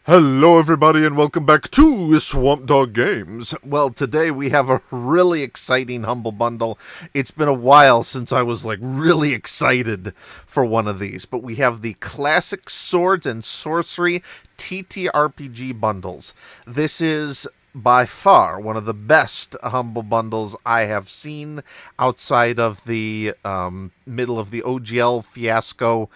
Hello everybody and welcome back to Swamp Dog Games. Well, today we have a really exciting Humble Bundle. It's been a while since I was really excited for one of these, but we have the classic Swords and Sorcery TTRPG bundles. This is by far one of the best Humble Bundles I have seen outside of the middle of the OGL fiasco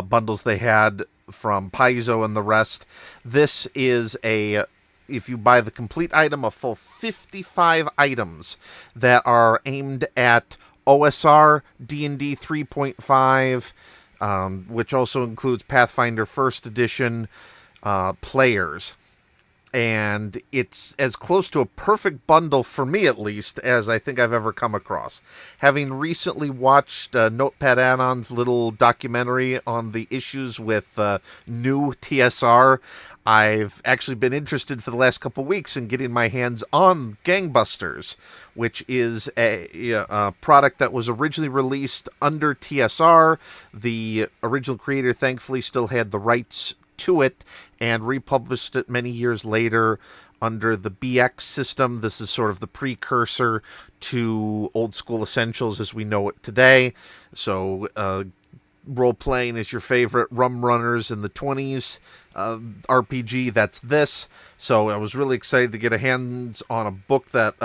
bundles they had from Paizo and the rest. This is if you buy the complete item, a full 55 items that are aimed at OSR, D&D 3.5, which also includes Pathfinder 1st Edition players. And it's as close to a perfect bundle, for me at least, as I think I've ever come across. Having recently watched Notepad Add-on's little documentary on the issues with new TSR, I've actually been interested for the last couple weeks in getting my hands on Gangbusters, which is a product that was originally released under TSR. The original creator thankfully still had the rights to it and republished it many years later under the BX system. This is sort of the precursor to Old School Essentials as we know it today. So role-playing is your favorite Rum Runners in the 20s RPG, that's this. So I was really excited to get a hands on a book that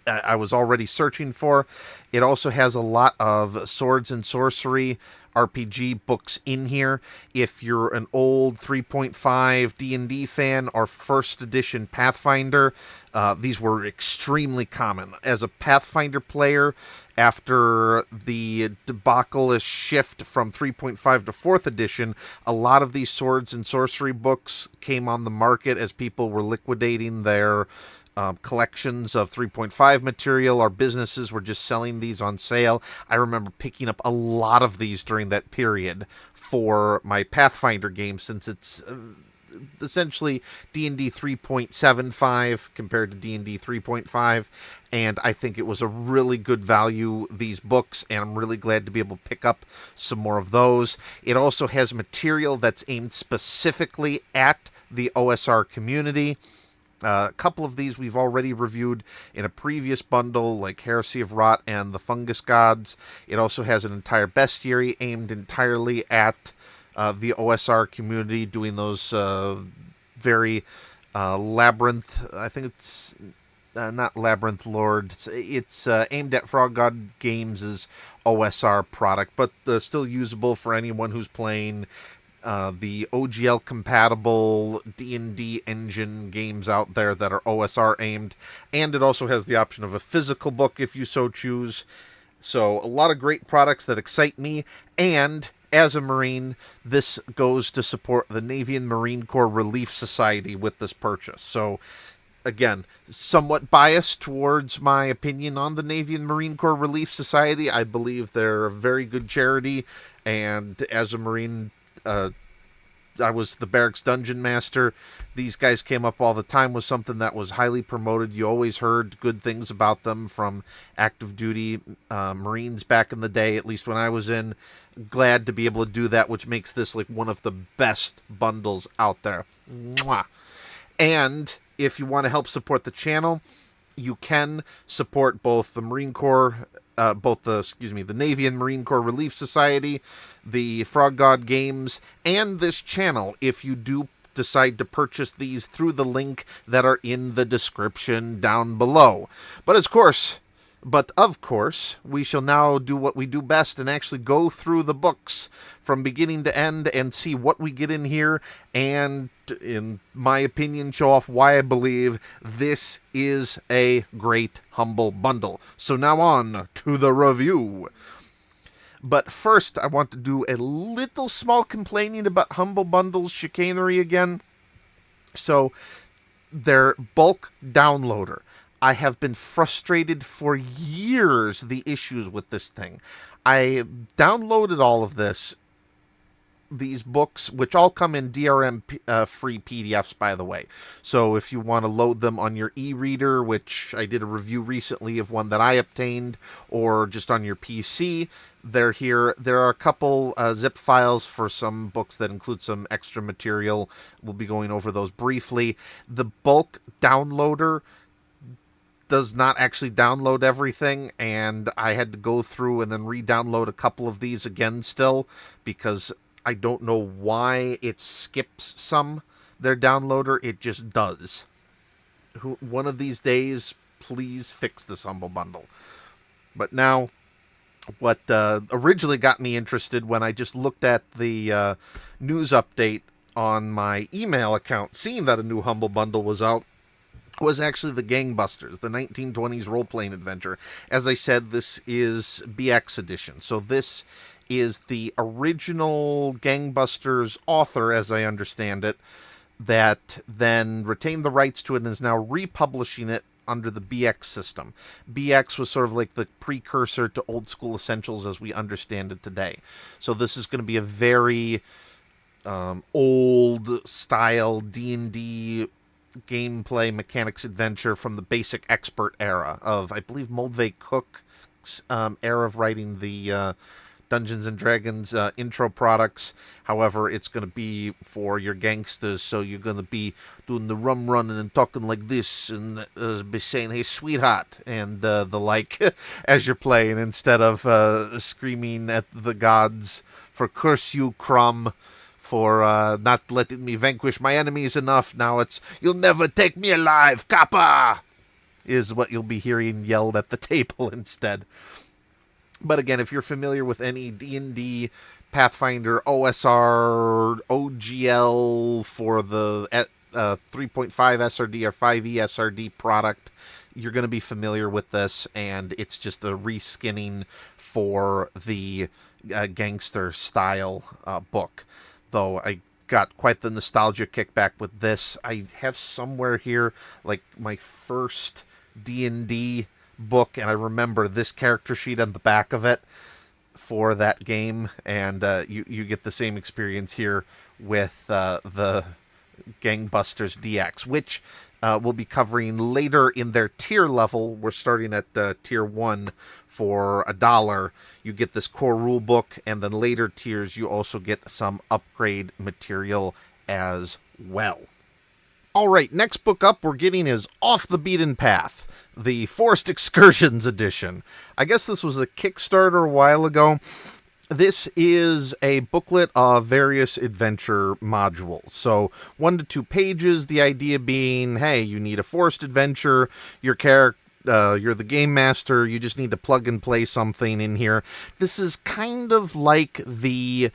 I was already searching for. It also has a lot of Swords and Sorcery RPG books in here. If you're an old 3.5 D&D fan or first edition Pathfinder, these were extremely common. As a Pathfinder player, after the debacle shift from 3.5 to 4th edition, a lot of these Swords and Sorcery books came on the market as people were liquidating their collections of 3.5 material. Our businesses were just selling these on sale. I remember picking up a lot of these during that period for my Pathfinder game, since it's essentially D&D 3.75 compared to D&D 3.5, and I think it was a really good value, these books, and I'm really glad to be able to pick up some more of those. It also has material that's aimed specifically at the OSR community. A couple of these we've already reviewed in a previous bundle, like Heresy of Rot and the Fungus Gods. It also has an entire bestiary aimed entirely at the OSR community, doing those very Labyrinth, I think it's not Labyrinth Lord, it's aimed at Frog God Games' OSR product, but still usable for anyone who's playing the OGL compatible D&D engine games out there that are OSR aimed. And it also has the option of a physical book if you so choose. So a lot of great products that excite me, and as a Marine, this goes to support the Navy and Marine Corps Relief Society with this purchase. So again, somewhat biased towards my opinion on the Navy and Marine Corps Relief Society. I believe they're a very good charity, and as a Marine, I was the barracks dungeon master. These guys came up all the time with something that was highly promoted. You always heard good things about them from active duty Marines back in the day, at least when I was in. Glad to be able to do that, which makes this like one of the best bundles out there. Mwah. And if you want to help support the channel, you can support both the Marine Corps, the Navy and Marine Corps Relief Society, the Frog God Games, and this channel if you do decide to purchase these through the link that are in the description down below. But of course, we shall now do what we do best and actually go through the books from beginning to end and see what we get in here, and, in my opinion, show off why I believe this is a great Humble Bundle. So now on to the review. But first, I want to do a little small complaining about Humble Bundles chicanery again. So, their bulk downloader. I have been frustrated for years, the issues with this thing. I downloaded all of this these books, which all come in DRM free PDFs, by the way. So if you want to load them on your e-reader, which I did a review recently of one that I obtained, or just on your PC, they're here. There are a couple zip files for some books that include some extra material. We'll be going over those briefly. The bulk downloader does not actually download everything, and I had to go through and then re-download a couple of these again still, because I don't know why it skips their downloader. It just does. One of these days, please fix this Humble Bundle. But now, what originally got me interested when I just looked at the news update on my email account, seeing that a new Humble Bundle was out, was actually the Gangbusters, the 1920s role-playing adventure. As I said, this is BX edition. So this is the original Gangbusters author, as I understand it, that then retained the rights to it and is now republishing it under the BX system. BX was sort of like the precursor to Old School Essentials as we understand it today. So this is going to be a very old-style D&D gameplay mechanics adventure from the basic expert era of, I believe, Moldvay Cook's era of writing the Dungeons and Dragons intro products. However, it's going to be for your gangsters, so you're going to be doing the rum running and talking like this, and be saying, "Hey, sweetheart," and the like as you're playing, instead of screaming at the gods for "curse you, Crumb," for not letting me vanquish my enemies enough. Now it's, "You'll never take me alive, Kappa," is what you'll be hearing yelled at the table instead. But again, if you're familiar with any D&D, Pathfinder, OSR, OGL for the 3.5 SRD or 5e SRD product, you're going to be familiar with this, and it's just a reskinning for the gangster style book. Though I got quite the nostalgia kickback with this. I have somewhere here like my first D&D book, and I remember this character sheet on the back of it for that game, and you get the same experience here with the Gangbusters DX, which we'll be covering later in their tier level. We're starting at tier 1 for $1. You get this core rule book, and then later tiers you also get some upgrade material as well. All right, next book up we're getting is Off the Beaten Path, the Forest Excursions edition. I guess this was a Kickstarter a while ago. This is a booklet of various adventure modules. So 1 to 2 pages, the idea being, hey, you need a forest adventure, your character, you're the game master, you just need to plug and play something in here. This is kind of like the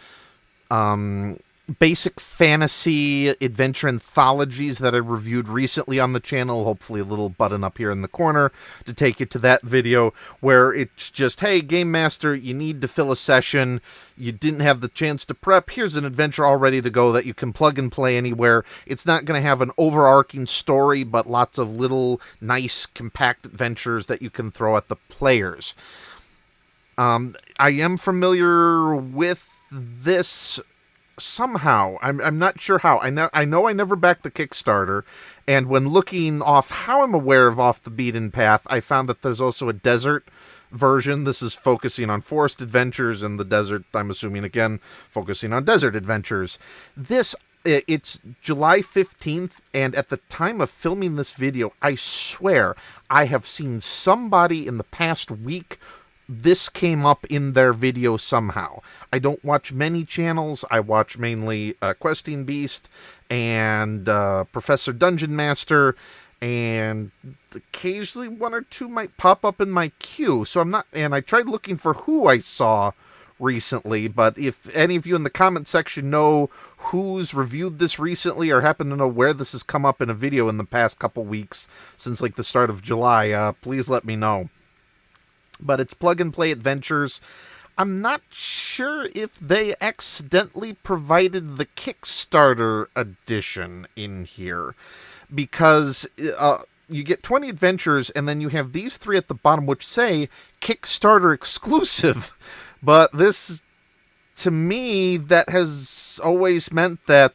basic fantasy adventure anthologies that I reviewed recently on the channel. Hopefully a little button up here in the corner to take you to that video, where it's just, hey, game master, you need to fill a session, you didn't have the chance to prep, here's an adventure all ready to go that you can plug and play anywhere. It's not going to have an overarching story, but lots of little nice compact adventures that you can throw at the players. I am familiar with this somehow. I'm not sure how. I know I never backed the Kickstarter, and when looking off how I'm aware of Off the Beaten Path, I found that there's also a desert version. This is focusing on forest adventures, and the desert, I'm assuming, again, focusing on desert adventures. It's July 15th, and at the time of filming this video, I swear I have seen somebody in the past week, this came up in their video somehow. I don't watch many channels. I watch mainly Questing Beast and Professor Dungeon Master, and occasionally 1 or 2 might pop up in my queue. So I'm not, and I tried looking for who I saw recently, but if any of you in the comment section know who's reviewed this recently, or happen to know where this has come up in a video in the past couple weeks since like the start of July, please let me know. But it's plug and play adventures. I'm not sure if they accidentally provided the Kickstarter edition in here, because you get 20 adventures, and then you have these 3 at the bottom which say Kickstarter exclusive. But this to me, that has always meant that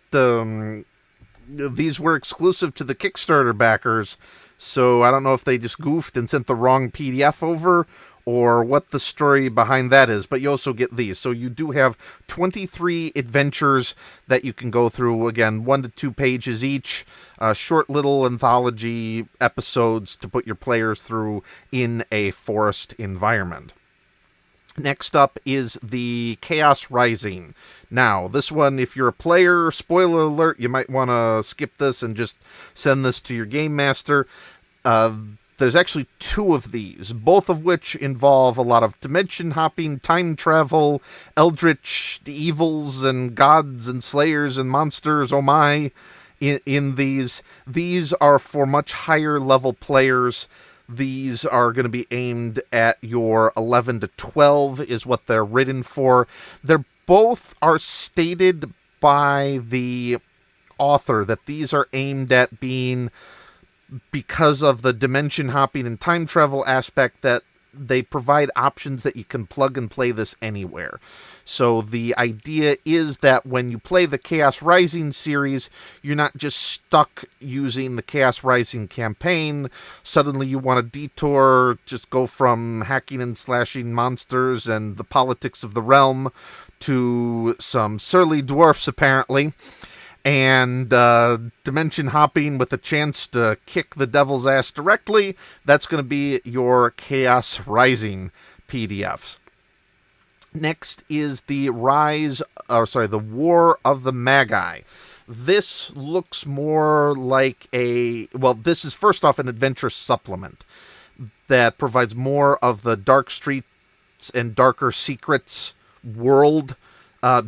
these were exclusive to the Kickstarter backers. So I don't know if they just goofed and sent the wrong PDF over or what the story behind that is, but you also get these. So you do have 23 adventures that you can go through, again, 1 to 2 pages each, short little anthology episodes to put your players through in a forest environment. Next up is the Chaos Rising. Now, this one, if you're a player, spoiler alert, you might want to skip this and just send this to your game master. There's actually 2 of these, both of which involve a lot of dimension hopping, time travel, eldritch evils, and gods and slayers and monsters, oh my, in these. These are for much higher level players. These are going to be aimed at your 11 to 12 is what they're written for. They're both are stated by the author that these are aimed at being, because of the dimension hopping and time travel aspect, that they provide options that you can plug and play this anywhere. So the idea is that when you play the Chaos Rising series, you're not just stuck using the Chaos Rising campaign. Suddenly you want to detour, just go from hacking and slashing monsters and the politics of the realm to some surly dwarfs, apparently, and dimension hopping with a chance to kick the devil's ass directly. That's going to be your Chaos Rising PDFs. Next is the the War of the Magi. This looks more like this is first off an adventure supplement that provides more of the Dark Streets and Darker Secrets world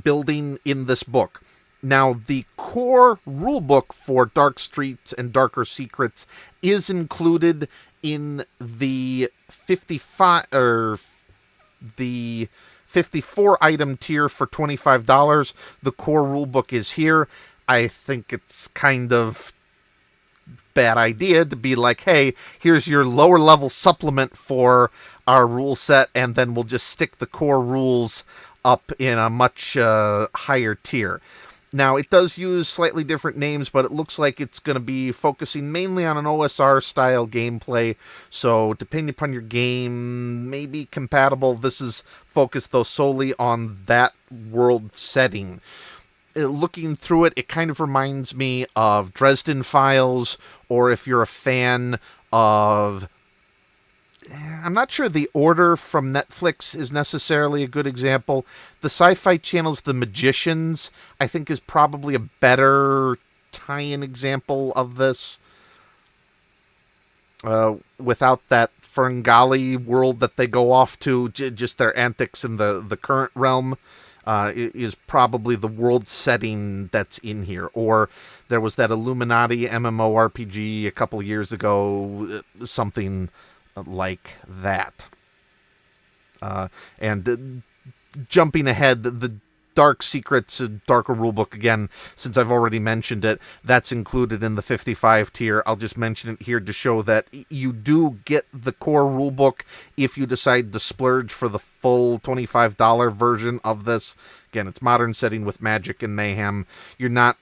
building in this book. Now, the core rulebook for Dark Streets and Darker Secrets is included in the 54 item tier for $25. The core rulebook is here. I think it's kind of bad idea to be like, hey, here's your lower level supplement for our rule set, and then we'll just stick the core rules up in a much higher tier. Now, it does use slightly different names, but it looks like it's going to be focusing mainly on an OSR-style gameplay, so depending upon your game, may be compatible. This is focused, though, solely on that world setting. Looking through it, it kind of reminds me of Dresden Files, or if you're a fan of... I'm not sure The Order from Netflix is necessarily a good example. The Sci-Fi Channel's The Magicians, I think, is probably a better tie-in example of this. Without that Ferngully world that they go off to, just their antics in the current realm is probably the world setting that's in here. Or there was that Illuminati MMORPG a couple years ago, something like that. And jumping ahead, the Dark Secrets, Darker Rulebook, again, since I've already mentioned it, that's included in the 55 tier. I'll just mention it here to show that you do get the core rulebook if you decide to splurge for the full $25 version of this. Again, it's modern setting with magic and mayhem. You're not...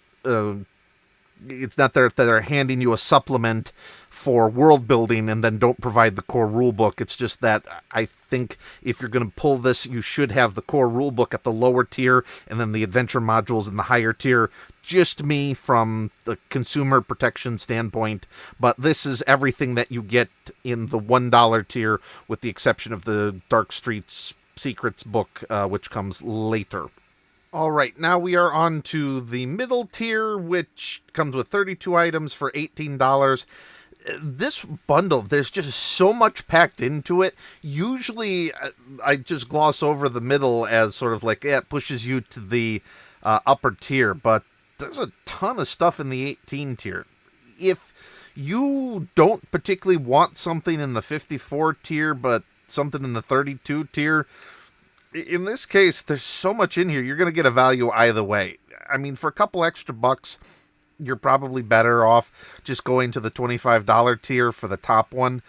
it's not that they're handing you a supplement for world building and then don't provide the core rulebook. It's just that I think if you're going to pull this, you should have the core rulebook at the lower tier and then the adventure modules in the higher tier. Just me from the consumer protection standpoint, but this is everything that you get in the $1 tier with the exception of the Dark Streets Secrets book, which comes later. All right, now we are on to the middle tier, which comes with 32 items for $18. This bundle, there's just so much packed into it. Usually, I just gloss over the middle as sort of like, it pushes you to the upper tier, but there's a ton of stuff in the 18 tier. If you don't particularly want something in the 54 tier, but something in the 32 tier, in this case, there's so much in here, you're going to get a value either way. I mean, for a couple extra bucks, you're probably better off just going to the $25 tier for the top one.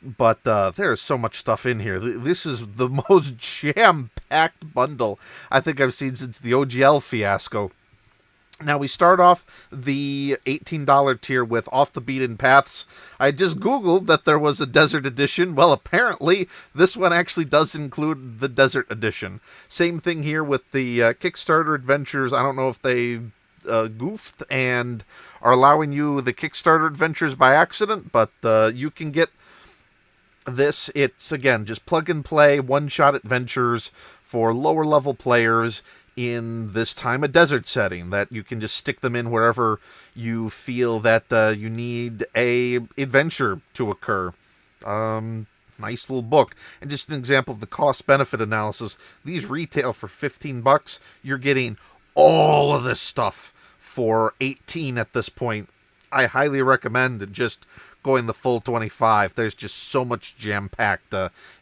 But there's so much stuff in here. This is the most jam-packed jam-packed bundle I think I've seen since the OGL fiasco. Now, we start off the $18 tier with Off the Beaten Paths. I just Googled that there was a Desert Edition. Well, apparently, this one actually does include the Desert Edition. Same thing here with the Kickstarter adventures. I don't know if they goofed and are allowing you the Kickstarter adventures by accident, but you can get this. It's, again, just plug and play, one-shot adventures for lower-level players in this time a desert setting that you can just stick them in wherever you feel that you need a adventure to occur. Nice little book. And just an example of the cost-benefit analysis, these retail for $15. You're getting all of this stuff for $18 at this point. I highly recommend just going the full $25. There's just so much jam-packed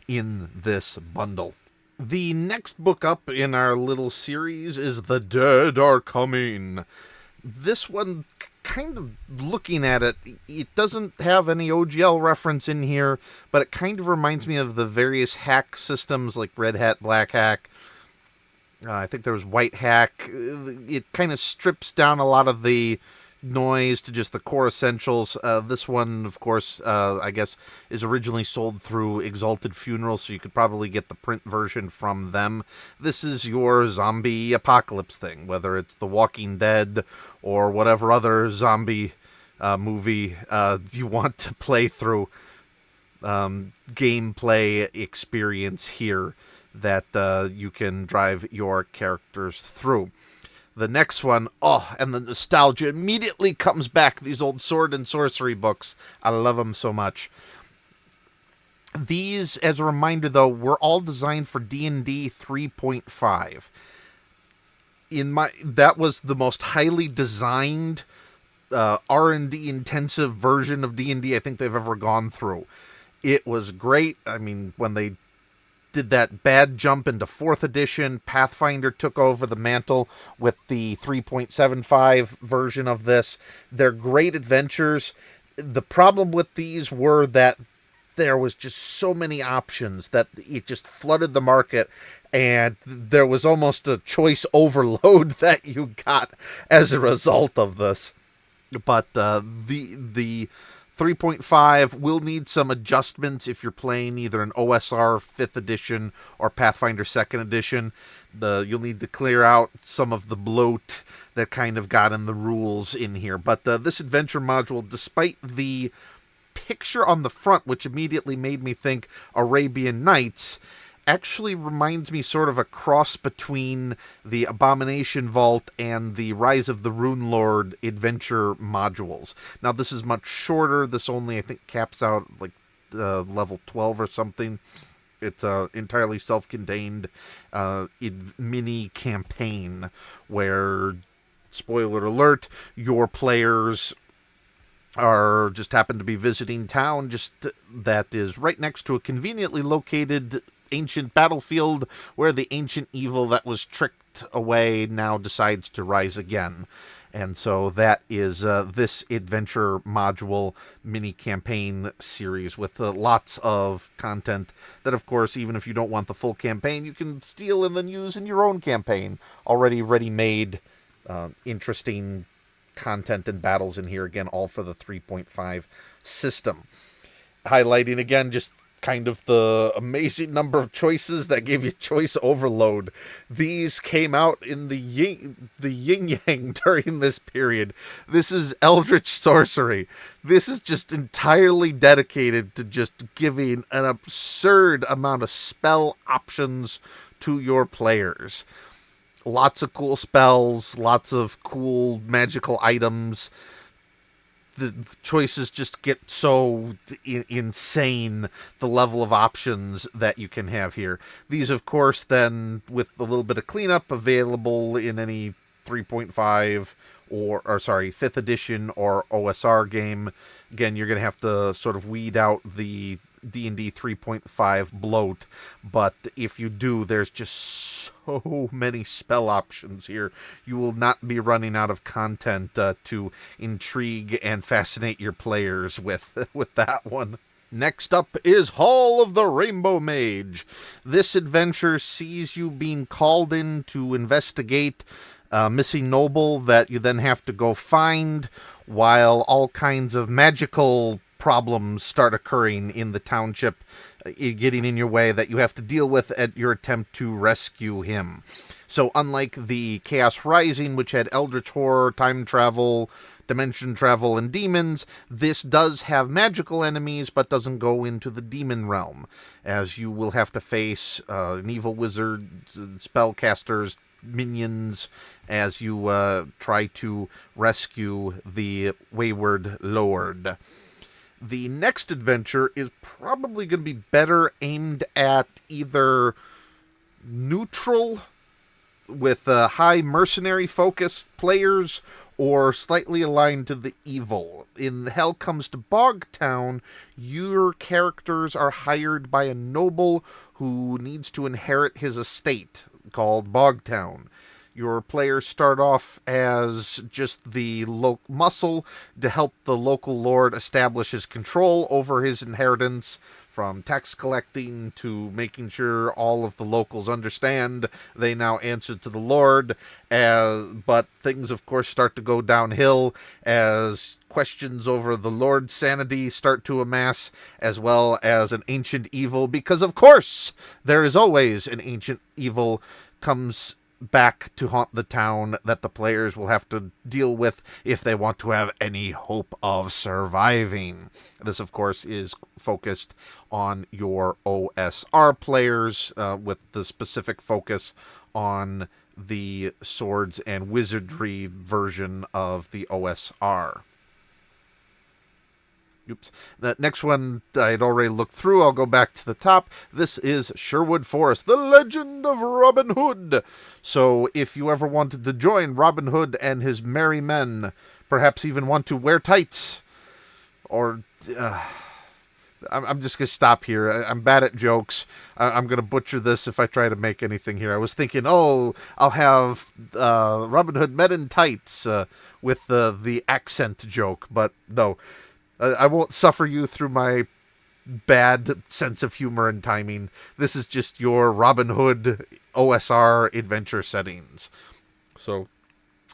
in this bundle. The next book up in our little series is The Dead Are Coming. This one, kind of looking at it, it doesn't have any OGL reference in here, but it kind of reminds me of the various hack systems like Red Hat, Black Hack. I think there was White Hack. It kind of strips down a lot of the noise to just the core essentials. This one, of course, I guess, is originally sold through Exalted Funeral, so you could probably get the print version from them. This is your zombie apocalypse thing, whether it's The Walking Dead or whatever other zombie movie you want to play through. Gameplay experience here that you can drive your characters through. The next one, and the nostalgia immediately comes back. These old sword and sorcery books. I love them so much. These, as a reminder, though, were all designed for D&D 3.5. That was the most highly designed, R&D intensive version of D&D I think they've ever gone through. It was great. I mean, when they did that bad jump into 4th edition, Pathfinder took over the mantle with the 3.75 version of this. They're great adventures. The problem with these were that there was just so many options that it just flooded the market, and there was almost a choice overload that you got as a result of this. But the 3.5 will need some adjustments if you're playing either an OSR 5th edition or Pathfinder 2nd edition. You'll need to clear out some of the bloat that kind of got in the rules in here. But this adventure module, despite the picture on the front, which immediately made me think Arabian Nights, actually reminds me sort of a cross between the Abomination Vault and the Rise of the Rune Lord adventure modules. Now, this is much shorter. This only, I think, caps out like level 12 or something. It's entirely self-contained mini campaign where, spoiler alert, your players are just happen to be visiting town that is right next to a conveniently located ancient battlefield where the ancient evil that was tricked away now decides to rise again. And so that is this adventure module mini campaign series with lots of content that, of course, even if you don't want the full campaign, you can steal and then use in your own campaign. Already ready-made, interesting content and battles in here. Again, all for the 3.5 system. Highlighting, again, just kind of the amazing number of choices that gave you choice overload. These came out in the yin-yang during this period. This is Eldritch Sorcery. This is just entirely dedicated to just giving an absurd amount of spell options to your players. Lots of cool spells, lots of cool magical items. The choices just get so insane, the level of options that you can have here. These, of course, then, with a little bit of cleanup, available in any 3.5 or 5th edition or OSR game. Again, you're going to have to sort of weed out the D&D 3.5 bloat, but if you do, there's just so many spell options here. You will not be running out of content to intrigue and fascinate your players with that one. Next up is Hall of the Rainbow Mage. This adventure sees you being called in to investigate a missing noble that you then have to go find, while all kinds of magical problems start occurring in the township, getting in your way that you have to deal with at your attempt to rescue him. So unlike the Chaos Rising, which had Eldritch Horror, time travel, dimension travel, and demons, this does have magical enemies, but doesn't go into the demon realm, as you will have to face an evil wizard, spellcasters, minions, as you try to rescue the wayward lord. The next adventure is probably going to be better aimed at either neutral with high mercenary focus players, or slightly aligned to the evil. In Hell Comes to Bogtown, your characters are hired by a noble who needs to inherit his estate, called Bogtown. Your players start off as just the muscle to help the local lord establish his control over his inheritance, from tax collecting to making sure all of the locals understand they now answer to the Lord. But things, of course, start to go downhill as questions over the Lord's sanity start to amass, as well as an ancient evil, because, of course, there is always an ancient evil comes back to haunt the town that the players will have to deal with if they want to have any hope of surviving. This, of course, is focused on your OSR players, with the specific focus on the swords and wizardry version of the OSR. Oops. That next one I had already looked through. I'll go back to the top. This is Sherwood Forest, the Legend of Robin Hood. So if you ever wanted to join Robin Hood and his merry men, perhaps even want to wear tights, or I'm just going to stop here. I'm bad at jokes. I'm going to butcher this if I try to make anything here. I was thinking, I'll have Robin Hood men in tights with the accent joke, but no. I won't suffer you through my bad sense of humor and timing. This is just your Robin Hood OSR adventure settings. So,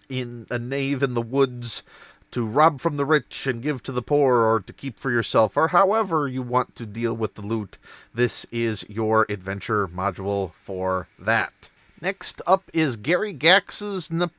in a knave in the woods, to rob from the rich and give to the poor, or to keep for yourself, or however you want to deal with the loot, this is your adventure module for that. Next up is Gary Gax's Necropolis.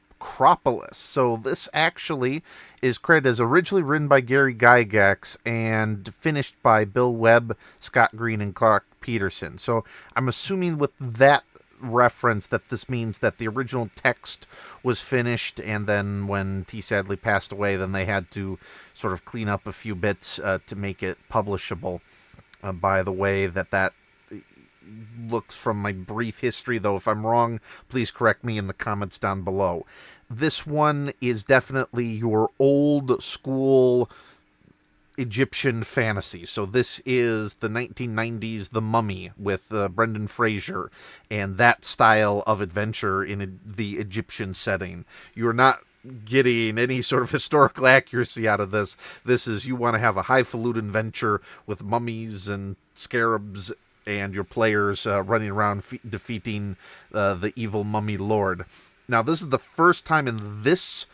So this actually is credited as originally written by Gary Gygax and finished by Bill Webb, Scott Green, and Clark Peterson. So I'm assuming with that reference that this means that the original text was finished, and then when T. Sadly passed away, then they had to sort of clean up a few bits to make it publishable. By the way, that looks from my brief history, though if I'm wrong, please correct me in the comments down below. This one is definitely your old school Egyptian fantasy. So this is the 1990s The Mummy with Brendan Fraser and that style of adventure in the Egyptian setting. You're not getting any sort of historical accuracy out of this. This is, you want to have a highfalutin adventure with mummies and scarabs and your players running around defeating the evil mummy lord. Now, this is the first time in this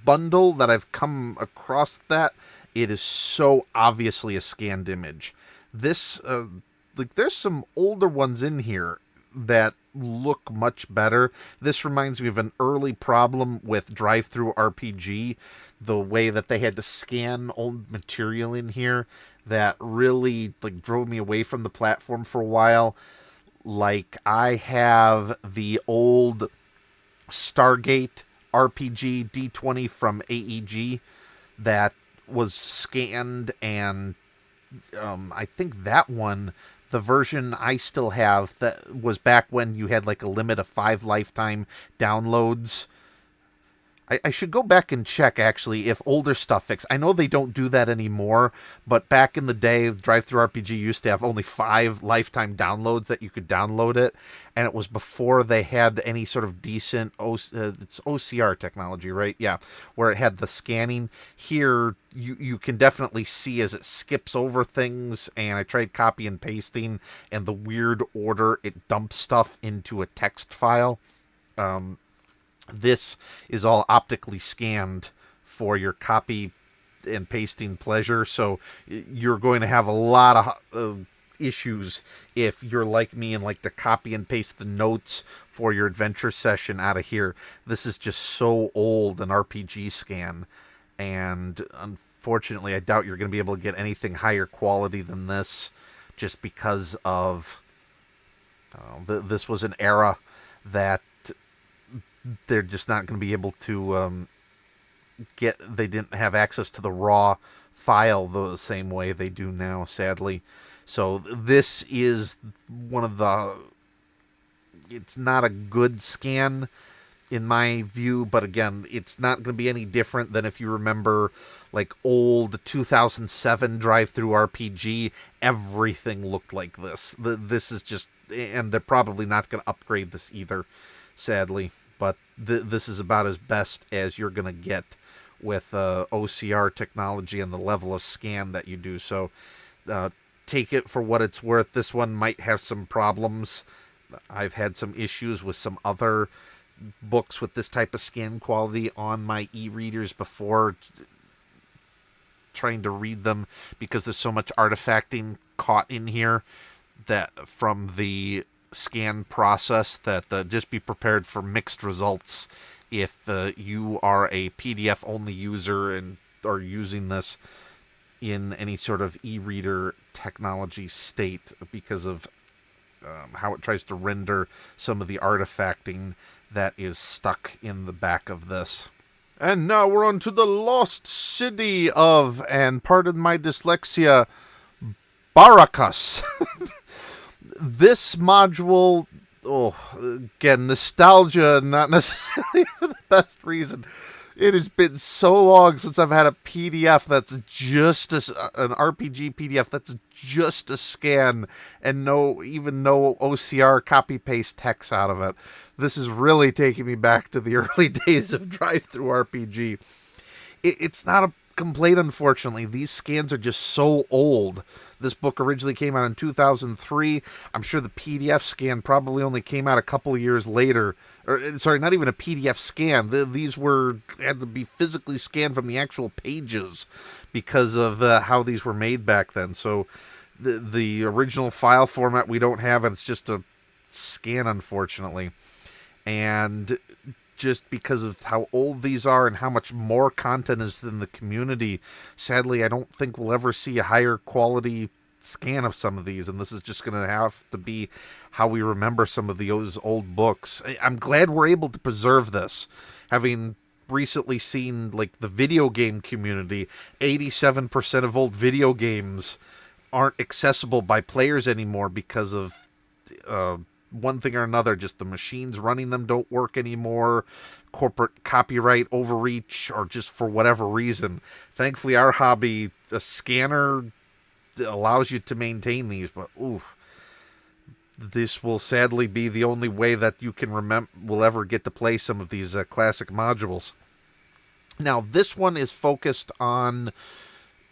bundle that I've come across that. It is so obviously a scanned image. This, there's some older ones in here that look much better. This reminds me of an early problem with Drive-Thru RPG, the way that they had to scan old material in here that really drove me away from the platform for a while. Like, I have the old Stargate RPG D20 from AEG that was scanned, and I think that one, the version I still have, that was back when you had a limit of 5 lifetime downloads. I should go back and check, actually, if older stuff fixed. I know they don't do that anymore, but back in the day, Drive-Thru RPG used to have only 5 lifetime downloads that you could download it, and it was before they had any sort of decent it's OCR technology, right? Yeah, where it had the scanning. Here, you can definitely see as it skips over things, and I tried copy and pasting, and the weird order it dumps stuff into a text file. This is all optically scanned for your copy and pasting pleasure, so you're going to have a lot of issues if you're like me and like to copy and paste the notes for your adventure session out of here. This is just so old an RPG scan, and unfortunately I doubt you're going to be able to get anything higher quality than this, just because of this was an era that they're just not going to be able to they didn't have access to the raw file the same way they do now, sadly. So this is one of the, it's not a good scan in my view, but again, it's not going to be any different than if you remember like old 2007 Drive-Thru RPG. Everything looked like this. This is just, and they're probably not going to upgrade this either, sadly. But this is about as best as you're going to get with OCR technology and the level of scan that you do. So take it for what it's worth. This one might have some problems. I've had some issues with some other books with this type of scan quality on my e-readers before, trying to read them, because there's so much artifacting caught in here that from the scan process that just be prepared for mixed results if you are a PDF only user and are using this in any sort of e-reader technology state, because of how it tries to render some of the artifacting that is stuck in the back of this. And now we're on to the lost city of, and pardon my dyslexia, Barakas. This module, again, nostalgia, not necessarily for the best reason. It has been so long since I've had a PDF that's just an RPG PDF that's just a scan and no OCR copy paste text out of it. This is really taking me back to the early days of Drive-Thru RPG. It's not a complaint, unfortunately. These scans are just so old. This book originally came out in 2003. I'm sure the PDF scan probably only came out a couple years later. Or, sorry, not even a PDF scan. These had to be physically scanned from the actual pages because of how these were made back then. So the original file format we don't have, and it's just a scan, unfortunately. And just because of how old these are and how much more content is in the community, sadly, I don't think we'll ever see a higher quality scan of some of these, and this is just going to have to be how we remember some of those old books. I'm glad we're able to preserve this, having recently seen like the video game community. 87% of old video games aren't accessible by players anymore because of one thing or another. Just the machines running them don't work anymore, corporate copyright overreach, or just for whatever reason. Thankfully, our hobby, a scanner allows you to maintain these, but this will sadly be the only way that you can will ever get to play some of these classic modules. Now, this one is focused on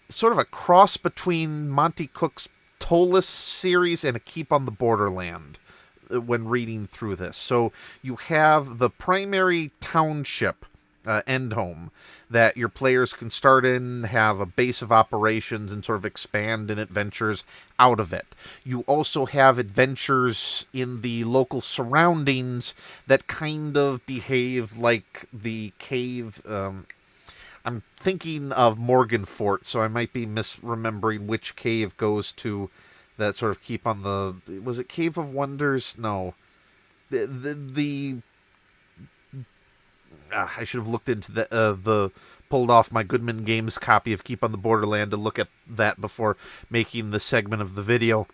sort of a cross between Monty Cook's Tolus series and A Keep on the Borderland when reading through this. So you have the primary township, end home, that your players can start in, have a base of operations, and sort of expand in adventures out of it. You also have adventures in the local surroundings that kind of behave like the cave. I'm thinking of Morganfort, so I might be misremembering which cave goes to that sort of keep on the... Was it Cave of Wonders? No. I should have looked into the pulled off my Goodman Games copy of Keep on the Borderland to look at that before making the segment of the video.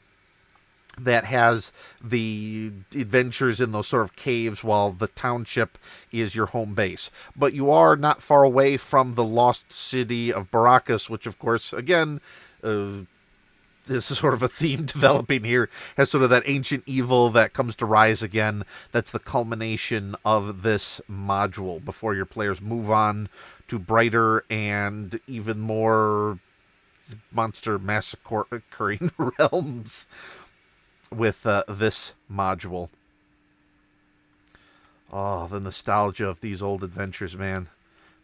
that has the adventures in those sort of caves while the township is your home base. But you are not far away from the lost city of Baracus, which, of course, again, this is sort of a theme developing here, has sort of that ancient evil that comes to rise again. That's the culmination of this module before your players move on to brighter and even more monster massacring realms with this module. Oh, the nostalgia of these old adventures, man.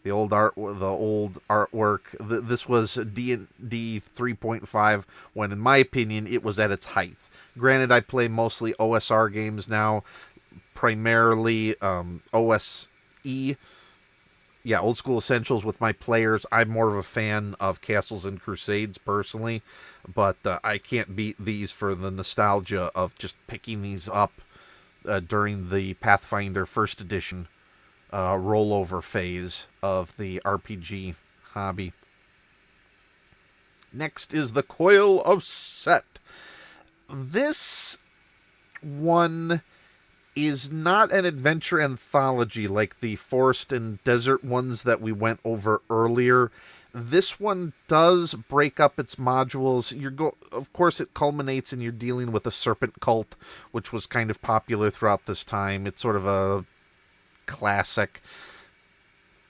The old artwork. This was D&D 3.5 when, in my opinion, it was at its height. Granted, I play mostly OSR games now, primarily OSE. Yeah, Old School Essentials with my players. I'm more of a fan of Castles and Crusades, personally, but I can't beat these for the nostalgia of just picking these up during the Pathfinder First Edition rollover phase of the RPG hobby. Next is the Coil of Set. This one is not an adventure anthology like the forest and desert ones that we went over earlier. This one does break up its modules. Of course, it culminates in you're dealing with a serpent cult, which was kind of popular throughout this time. It's sort of a classic,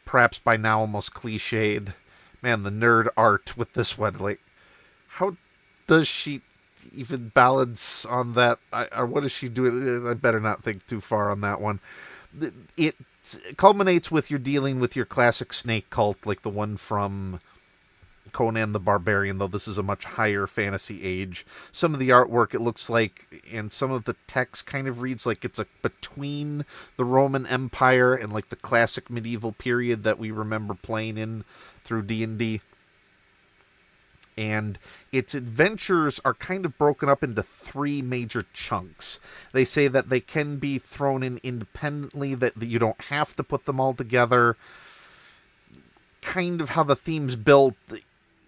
perhaps by now almost cliched. Man, the nerd art with this one, like, how does she even balance on that? Or what is she doing? I better not think too far on that one. It culminates with you're dealing with your classic snake cult, like the one from Conan the Barbarian, though this is a much higher fantasy age. Some of the artwork, it looks like, and some of the text kind of reads like it's between the Roman Empire and like the classic medieval period that we remember playing in through D&D. And its adventures are kind of broken up into 3 major chunks. They say that they can be thrown in independently, that you don't have to put them all together. Kind of how the theme's built.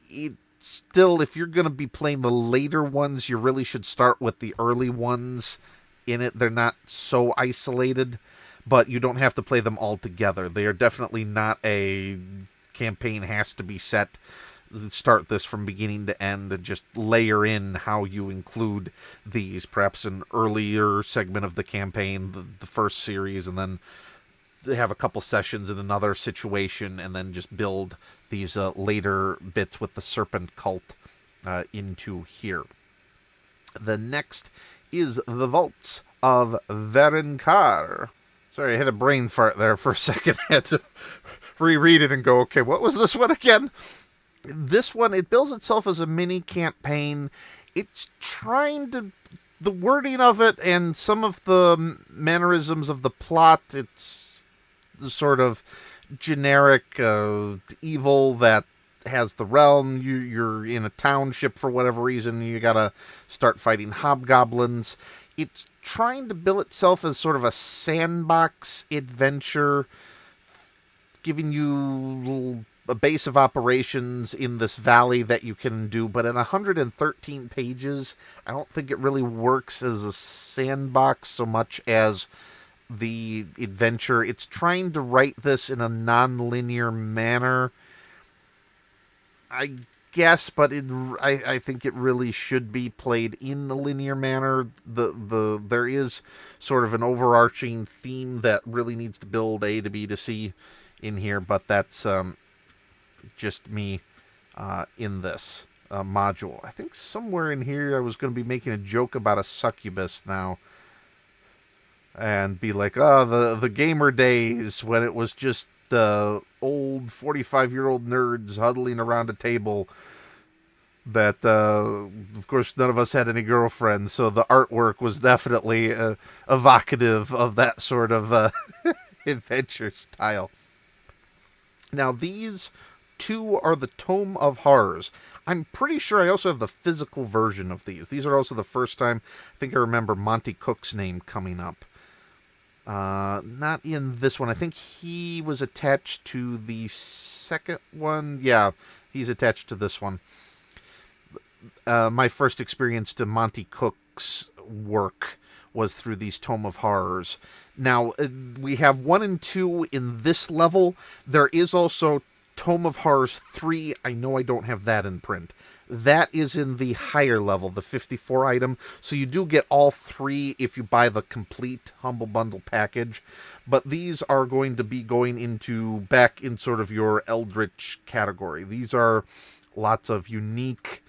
It's still, if you're going to be playing the later ones, you really should start with the early ones in it. They're not so isolated, but you don't have to play them all together. They are definitely not a campaign has to be set. Start this from beginning to end and just layer in how you include these, perhaps an earlier segment of the campaign, the first series, and then they have a couple sessions in another situation, and then just build these later bits with the serpent cult into here. The next is the Vaults of Verinkar. Sorry, I had a brain fart there for a second. I had to reread it and go, okay, what was this one again? This one, it bills itself as a mini campaign. It's trying to, the wording of it and some of the mannerisms of the plot, it's the sort of generic evil that has the realm. You're in a township for whatever reason. You gotta start fighting hobgoblins. It's trying to bill itself as sort of a sandbox adventure, giving you a base of operations in this valley that you can do, but in 113 pages, I don't think it really works as a sandbox so much as the adventure. It's trying to write this in a non-linear manner, I guess, but I think it really should be played in the linear manner. There is sort of an overarching theme that really needs to build A to B to C in here, but that's just me in this module. I think somewhere in here I was going to be making a joke about a succubus now and be like, oh, the gamer days when it was just the old 45-year-old nerds huddling around a table that, of course, none of us had any girlfriends, so the artwork was definitely evocative of that sort of adventure style. Now, these 2 are the Tome of Horrors. I'm pretty sure I also have the physical version of these. These are also the first time I think I remember Monty Cook's name coming up. Not in this one. I think he was attached to the second one. Yeah, he's attached to this one. My first experience to Monty Cook book's work was through these Tome of Horrors. Now, we have 1 and 2 in this level. There is also Tome of Horrors 3. I know I don't have that in print. That is in the higher level, the 54 item. So you do get all 3 if you buy the complete Humble Bundle package. But these are going to be going into back in sort of your Eldritch category. These are lots of unique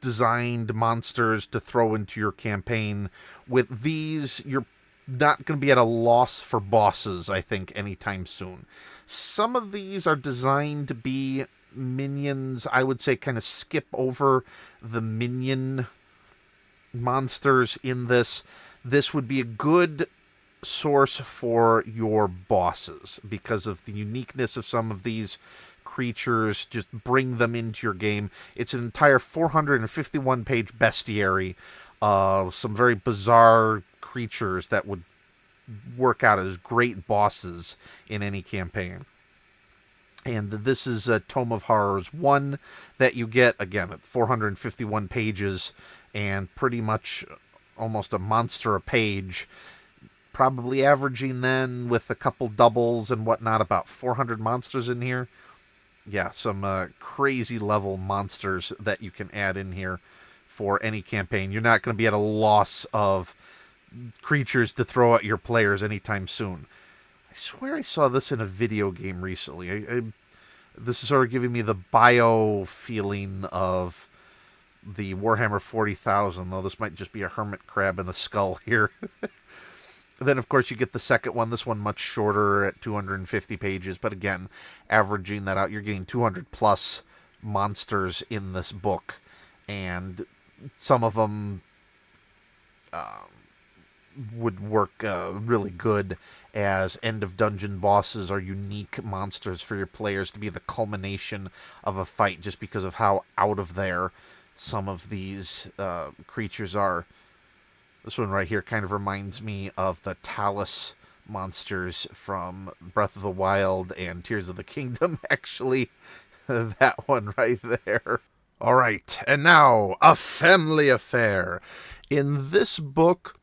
designed monsters to throw into your campaign. With these, you're not going to be at a loss for bosses, I think, anytime soon. Some of these are designed to be minions. I would say kind of skip over the minion monsters in this. This would be a good source for your bosses because of the uniqueness of some of these creatures. Just bring them into your game. It's an entire 451-page bestiary. Some very bizarre creatures that would work out as great bosses in any campaign. And this is a Tome of Horrors 1 that you get, again, at 451 pages and pretty much almost a monster a page. Probably averaging then, with a couple doubles and whatnot, about 400 monsters in here. Yeah, some crazy level monsters that you can add in here for any campaign. You're not going to be at a loss of creatures to throw at your players anytime soon. I swear I saw this in a video game recently. This is sort of giving me the bio feeling of the Warhammer 40,000, though this might just be a hermit crab in a skull here. Then, of course, you get the second one. This one much shorter at 250 pages. But again, averaging that out, you're getting 200 plus monsters in this book. And some of them would work really good as end-of-dungeon bosses or unique monsters for your players to be the culmination of a fight, just because of how out of there some of these creatures are. This one right here kind of reminds me of the Talus monsters from Breath of the Wild and Tears of the Kingdom, actually. That one right there. All right, and now, A Family Affair. In this book,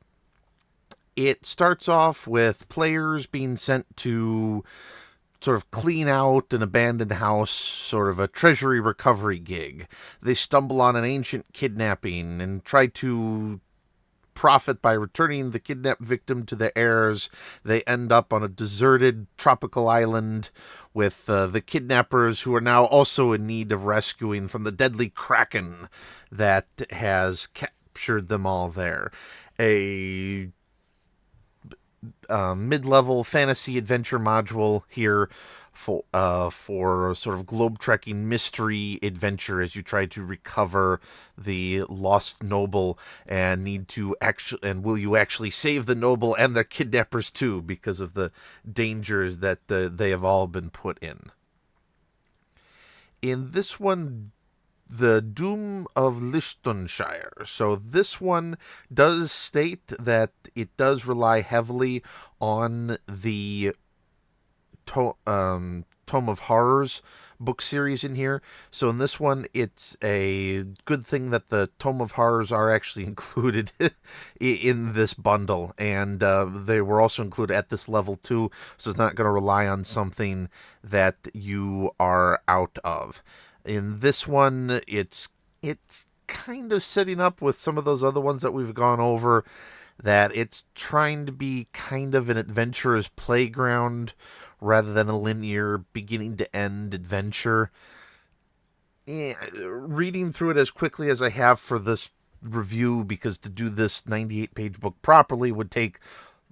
it starts off with players being sent to sort of clean out an abandoned house, sort of a treasury recovery gig. They stumble on an ancient kidnapping and try to profit by returning the kidnapped victim to the heirs. They end up on a deserted tropical island with the kidnappers, who are now also in need of rescuing from the deadly kraken that has captured them all there. A mid-level fantasy adventure module here for sort of globe-trekking mystery adventure as you try to recover the lost noble and will you actually save the noble and their kidnappers too, because of the dangers that they have all been put in. In this one, The Doom of Liechtenstein. So this one does state that it does rely heavily on the Tome of Horrors book series in here. So in this one, it's a good thing that the Tome of Horrors are actually included in this bundle. And they were also included at this level too. So it's not going to rely on something that you are out of. In this one, it's kind of setting up with some of those other ones that we've gone over, that it's trying to be kind of an adventurer's playground rather than a linear beginning to end adventure. Reading through it as quickly as I have for this review, because to do this 98-page book properly would take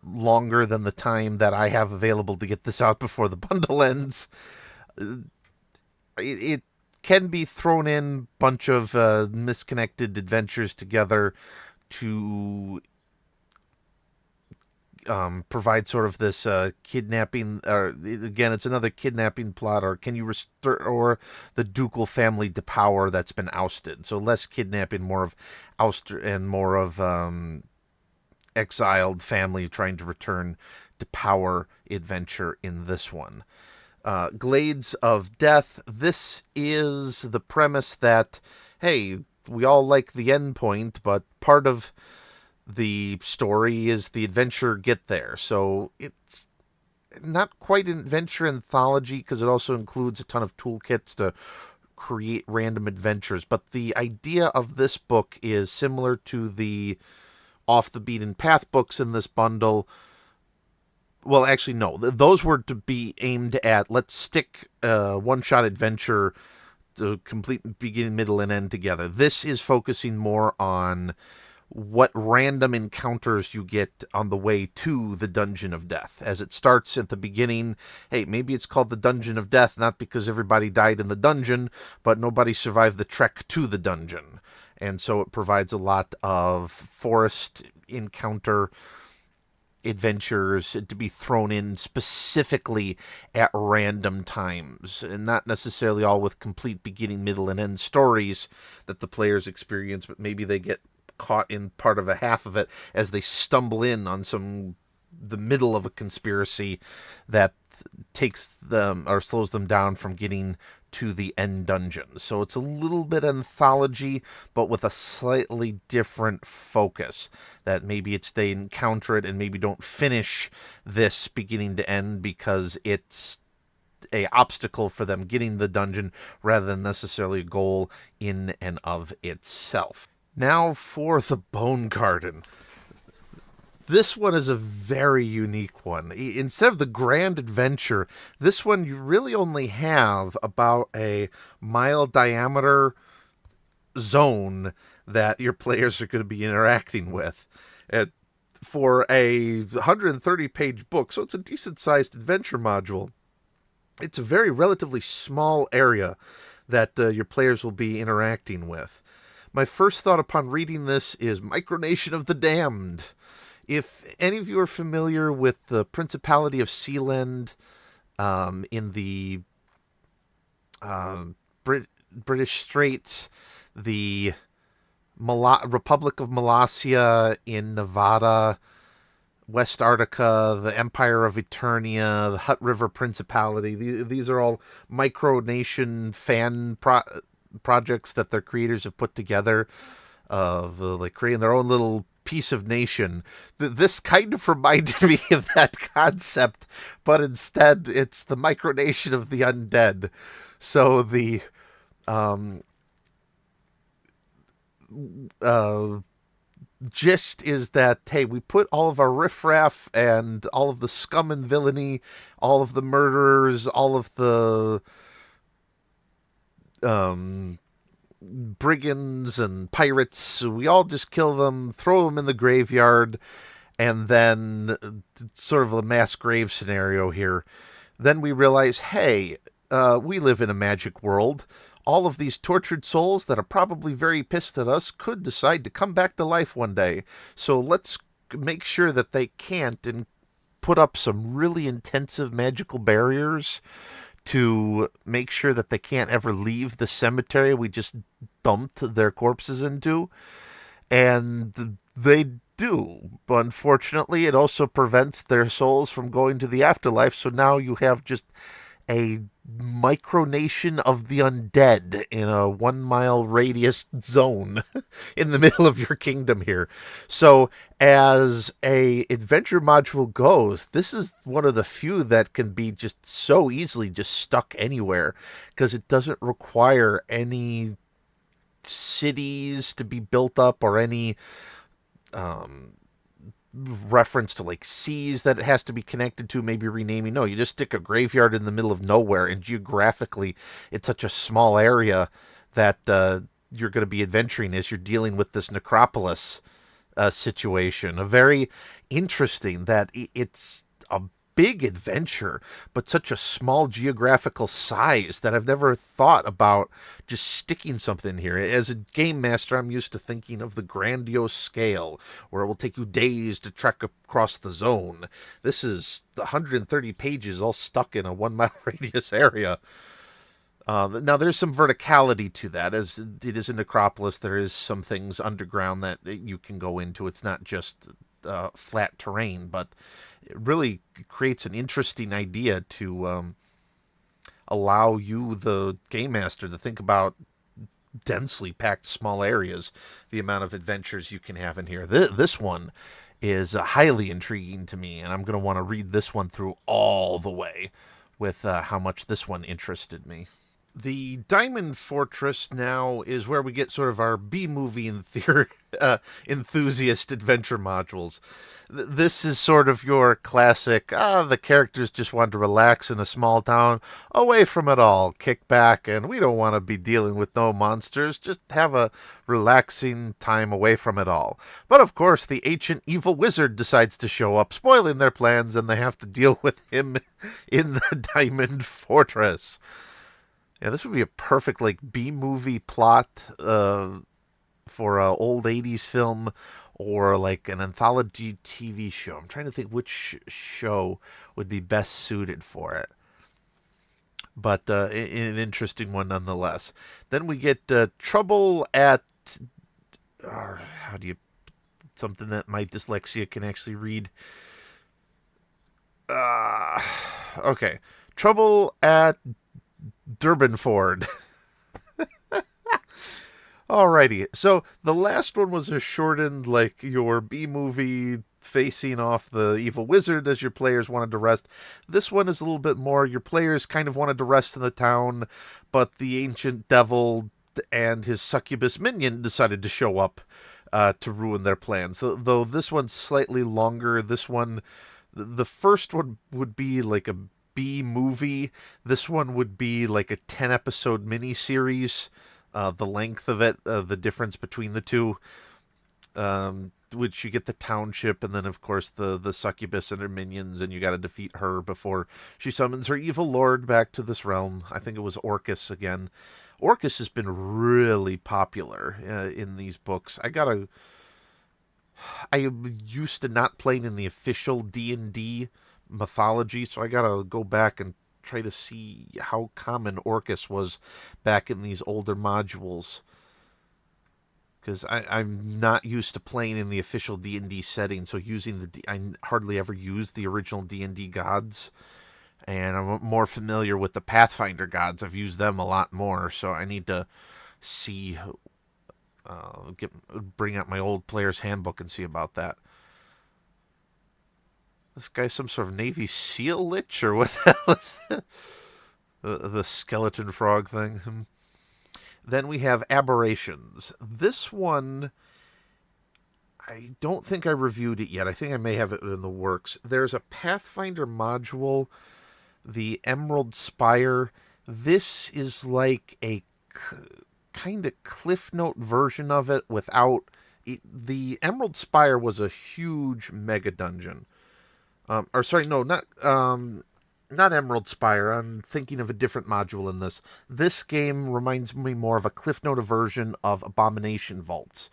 longer than the time that I have available to get this out before the bundle ends. It can be thrown in a bunch of misconnected adventures together to provide sort of this kidnapping, or again, it's another kidnapping plot, or can you restore the ducal family to power that's been ousted? So less kidnapping, more of ouster, and more of exiled family trying to return to power adventure in this one. Glades of Death. This is the premise that, hey, we all like the end point, but part of The story is the adventure get there. So it's not quite an adventure anthology because it also includes a ton of toolkits to create random adventures. But the idea of this book is similar to the off the beaten path books in this bundle. Well, actually, no. Those were to be aimed at let's stick one shot adventure to complete beginning, middle, and end together. This is focusing more on what random encounters you get on the way to the Dungeon of Death. As it starts at the beginning, hey, maybe it's called the Dungeon of Death, not because everybody died in the dungeon, but nobody survived the trek to the dungeon. And so it provides a lot of forest encounter adventures to be thrown in specifically at random times, and not necessarily all with complete beginning, middle, and end stories that the players experience, but maybe they get caught in part of a half of it as they stumble in on the middle of a conspiracy that takes them or slows them down from getting to the end dungeon. So it's a little bit anthology, but with a slightly different focus. That maybe it's they encounter it and maybe don't finish this beginning to end because it's a obstacle for them getting the dungeon rather than necessarily a goal in and of itself. Now for the Bone Garden. This one is a very unique one. Instead of the grand adventure, this one you really only have about a mile diameter zone that your players are going to be interacting with. For a 130-page book, so it's a decent-sized adventure module. It's a very relatively small area that your players will be interacting with. My first thought upon reading this is Micronation of the Damned. If any of you are familiar with the Principality of Sealand in the British Straits, the Republic of Molossia in Nevada, West Arctica, the Empire of Eternia, the Hutt River Principality, these are all micronation fan projects that their creators have put together of like creating their own little piece of nation. This kind of reminded me of that concept, but instead it's the micronation of the undead. So the gist is that, hey, we put all of our riffraff and all of the scum and villainy, all of the murderers, all of the brigands and pirates, we all just kill them, throw them in the graveyard, and then sort of a mass grave scenario here. Then we realize, hey, we live in a magic world. All of these tortured souls that are probably very pissed at us could decide to come back to life one day. So let's make sure that they can't and put up some really intensive magical barriers to make sure that they can't ever leave the cemetery we just dumped their corpses into. And they do. But unfortunately, it also prevents their souls from going to the afterlife. So now you have just a micronation of the undead in a 1 mile radius zone in the middle of your kingdom here. So as a adventure module goes, this is one of the few that can be just so easily just stuck anywhere because it doesn't require any cities to be built up or any reference to like seas that it has to be connected to, maybe renaming. No, you just stick a graveyard in the middle of nowhere, and geographically it's such a small area that you're going to be adventuring as you're dealing with this necropolis situation. A very interesting that it's a big adventure, but such a small geographical size that I've never thought about just sticking something here. As a game master, I'm used to thinking of the grandiose scale, where it will take you days to trek across the zone. This is 130 pages all stuck in a 1 mile radius area. Now, there's some verticality to that. As it is a necropolis, there is some things underground that you can go into. It's not just flat terrain, but it really creates an interesting idea to allow you, the game master, to think about densely packed small areas, the amount of adventures you can have in here. This one is highly intriguing to me, and I'm going to want to read this one through all the way with how much this one interested me. The Diamond Fortress now is where we get sort of our B-movie enthusiast adventure modules. This is sort of your classic, the characters just want to relax in a small town, away from it all, kick back, and we don't want to be dealing with no monsters, just have a relaxing time away from it all. But of course, the ancient evil wizard decides to show up, spoiling their plans, and they have to deal with him in the Diamond Fortress. Yeah, this would be a perfect like B-movie plot for a old '80s film or like an anthology TV show. I'm trying to think which show would be best suited for it, but an interesting one nonetheless. Then we get Trouble at how do you something that my dyslexia can actually read. Okay, Trouble at Durbanford. Alrighty, so the last one was a shortened, like, your B-movie facing off the evil wizard as your players wanted to rest. This one is a little bit more, your players kind of wanted to rest in the town, but the ancient devil and his succubus minion decided to show up to ruin their plans. So, though this one's slightly longer, this one, the first one would be like a B-movie. This one would be like a 10-episode miniseries. The length of it, the difference between the two, which you get the township, and then of course the succubus and her minions, and you got to defeat her before she summons her evil lord back to this realm. I think it was Orcus again. Orcus has been really popular in these books. I used to not playing in the official D&D mythology, so I gotta go back and try to see how common Orcus was back in these older modules, because I'm not used to playing in the official D&D setting, so I hardly ever use the original D&D gods, and I'm more familiar with the Pathfinder gods. I've used them a lot more, so I need to see bring out my old player's handbook and see about that. This guy's some sort of Navy SEAL lich, or what the hell is that? The skeleton frog thing. Then we have Aberrations. This one, I don't think I reviewed it yet. I think I may have it in the works. There's a Pathfinder module, the Emerald Spire. This is like a kind of Cliff Note version of it without... The Emerald Spire was a huge mega dungeon. Not Emerald Spire. I'm thinking of a different module in this. This game reminds me more of a Cliff Note version of Abomination Vaults.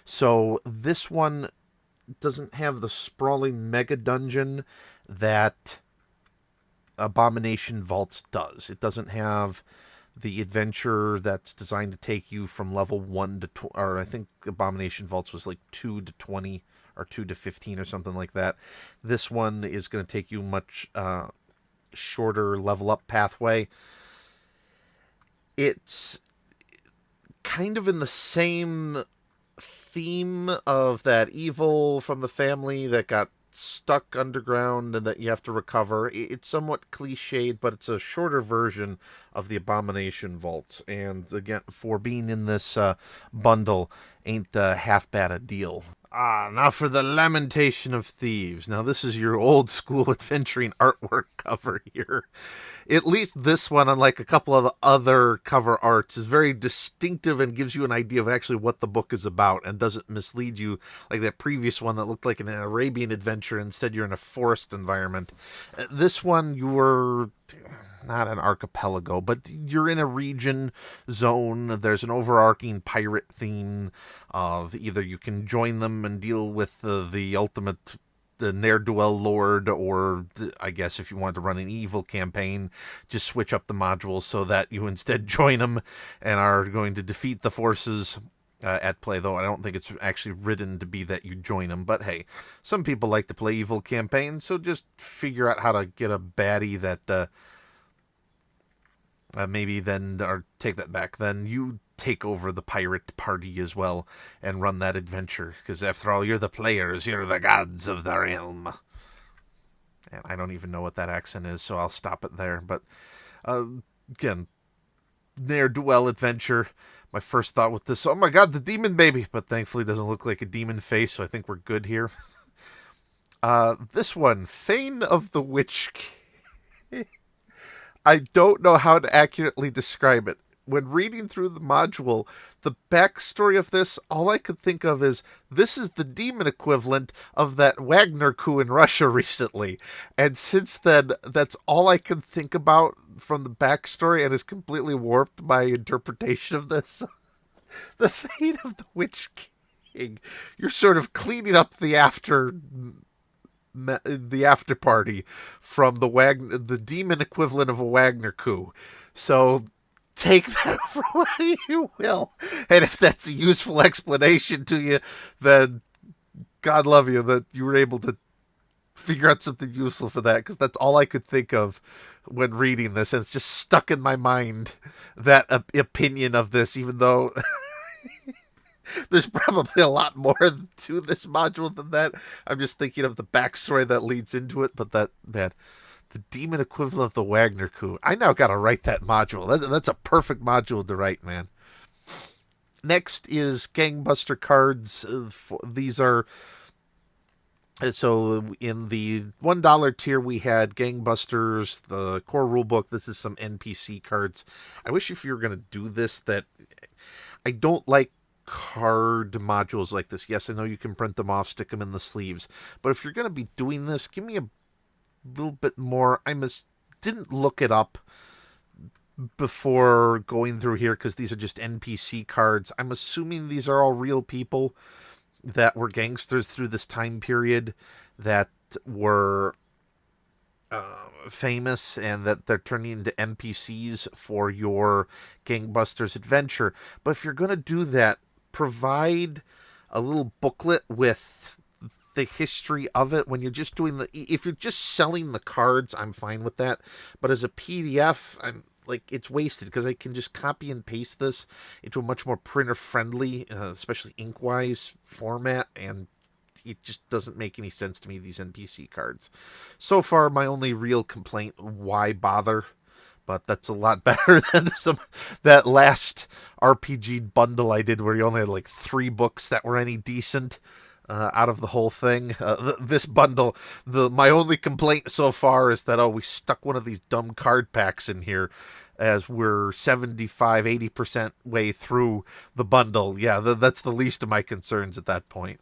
So this one doesn't have the sprawling mega dungeon that Abomination Vaults does. It doesn't have the adventure that's designed to take you from level 1 to... or I think Abomination Vaults was like 2 to 20... or 2 to 15 or something like that. This one is going to take you much shorter level up pathway. It's kind of in the same theme of that evil from the family that got stuck underground and that you have to recover. It's somewhat cliched, but it's a shorter version of the Abomination Vaults. And again, for being in this bundle, ain't half bad a deal. Now for the Lamentation of Thieves. Now this is your old school adventuring artwork cover here. At least this one, unlike a couple of the other cover arts, is very distinctive and gives you an idea of actually what the book is about and doesn't mislead you like that previous one that looked like an Arabian adventure. Instead, you're in a forest environment. This one, you were... not an archipelago, but you're in a region zone. There's an overarching pirate theme of either you can join them and deal with the ultimate the ne'er-do-well lord, or I guess if you want to run an evil campaign, just switch up the modules so that you instead join them and are going to defeat the forces at play, though I don't think it's actually written to be that you join them. But hey, some people like to play evil campaigns, so just figure out how to get a baddie that... maybe then, or take that back, then you take over the pirate party as well and run that adventure. Because after all, you're the players, you're the gods of the realm. And I don't even know what that accent is, so I'll stop it there. But uh, again, ne'er-do-well adventure. My first thought with this, oh my god, the demon baby. But thankfully it doesn't look like a demon face, so I think we're good here. This one, Thane of the Witch King. I don't know how to accurately describe it. When reading through the module, the backstory of this, all I could think of is this is the demon equivalent of that Wagner coup in Russia recently. And since then, that's all I can think about from the backstory, and has completely warped my interpretation of this. The fate of the Witch King. You're sort of cleaning up the after party from the demon equivalent of a Wagner coup. So take that for what you will. And if that's a useful explanation to you, then God love you that you were able to figure out something useful for that, because that's all I could think of when reading this. And it's just stuck in my mind, that opinion of this, even though there's probably a lot more to this module than that. I'm just thinking of the backstory that leads into it. But that, man, the demon equivalent of the Wagner coup. I now got to write that module. That's a perfect module to write, man. Next is Gangbuster cards. These are... So in the $1 tier, we had Gangbusters, the core rulebook. This is some NPC cards. I wish if you were going to do this, that... I don't like card modules like this. Yes, I know you can print them off, stick them in the sleeves. But if you're going to be doing this, give me a little bit more. Didn't look it up before going through here, because these are just NPC cards. I'm assuming these are all real people that were gangsters through this time period, that were famous, and that they're turning into NPCs for your Gangbusters adventure. But if you're going to do that, provide a little booklet with the history of it. When you're just doing if you're just selling the cards, I'm fine with that. But as a PDF, I'm like, it's wasted, because I can just copy and paste this into a much more printer friendly, especially ink-wise format, and it just doesn't make any sense to me, these NPC cards. So far, my only real complaint, why bother? But that's a lot better than that last RPG bundle I did, where you only had like 3 books that were any decent out of the whole thing. This bundle, my only complaint so far is that, we stuck one of these dumb card packs in here, as we're 75-80% way through the bundle. Yeah, that's the least of my concerns at that point.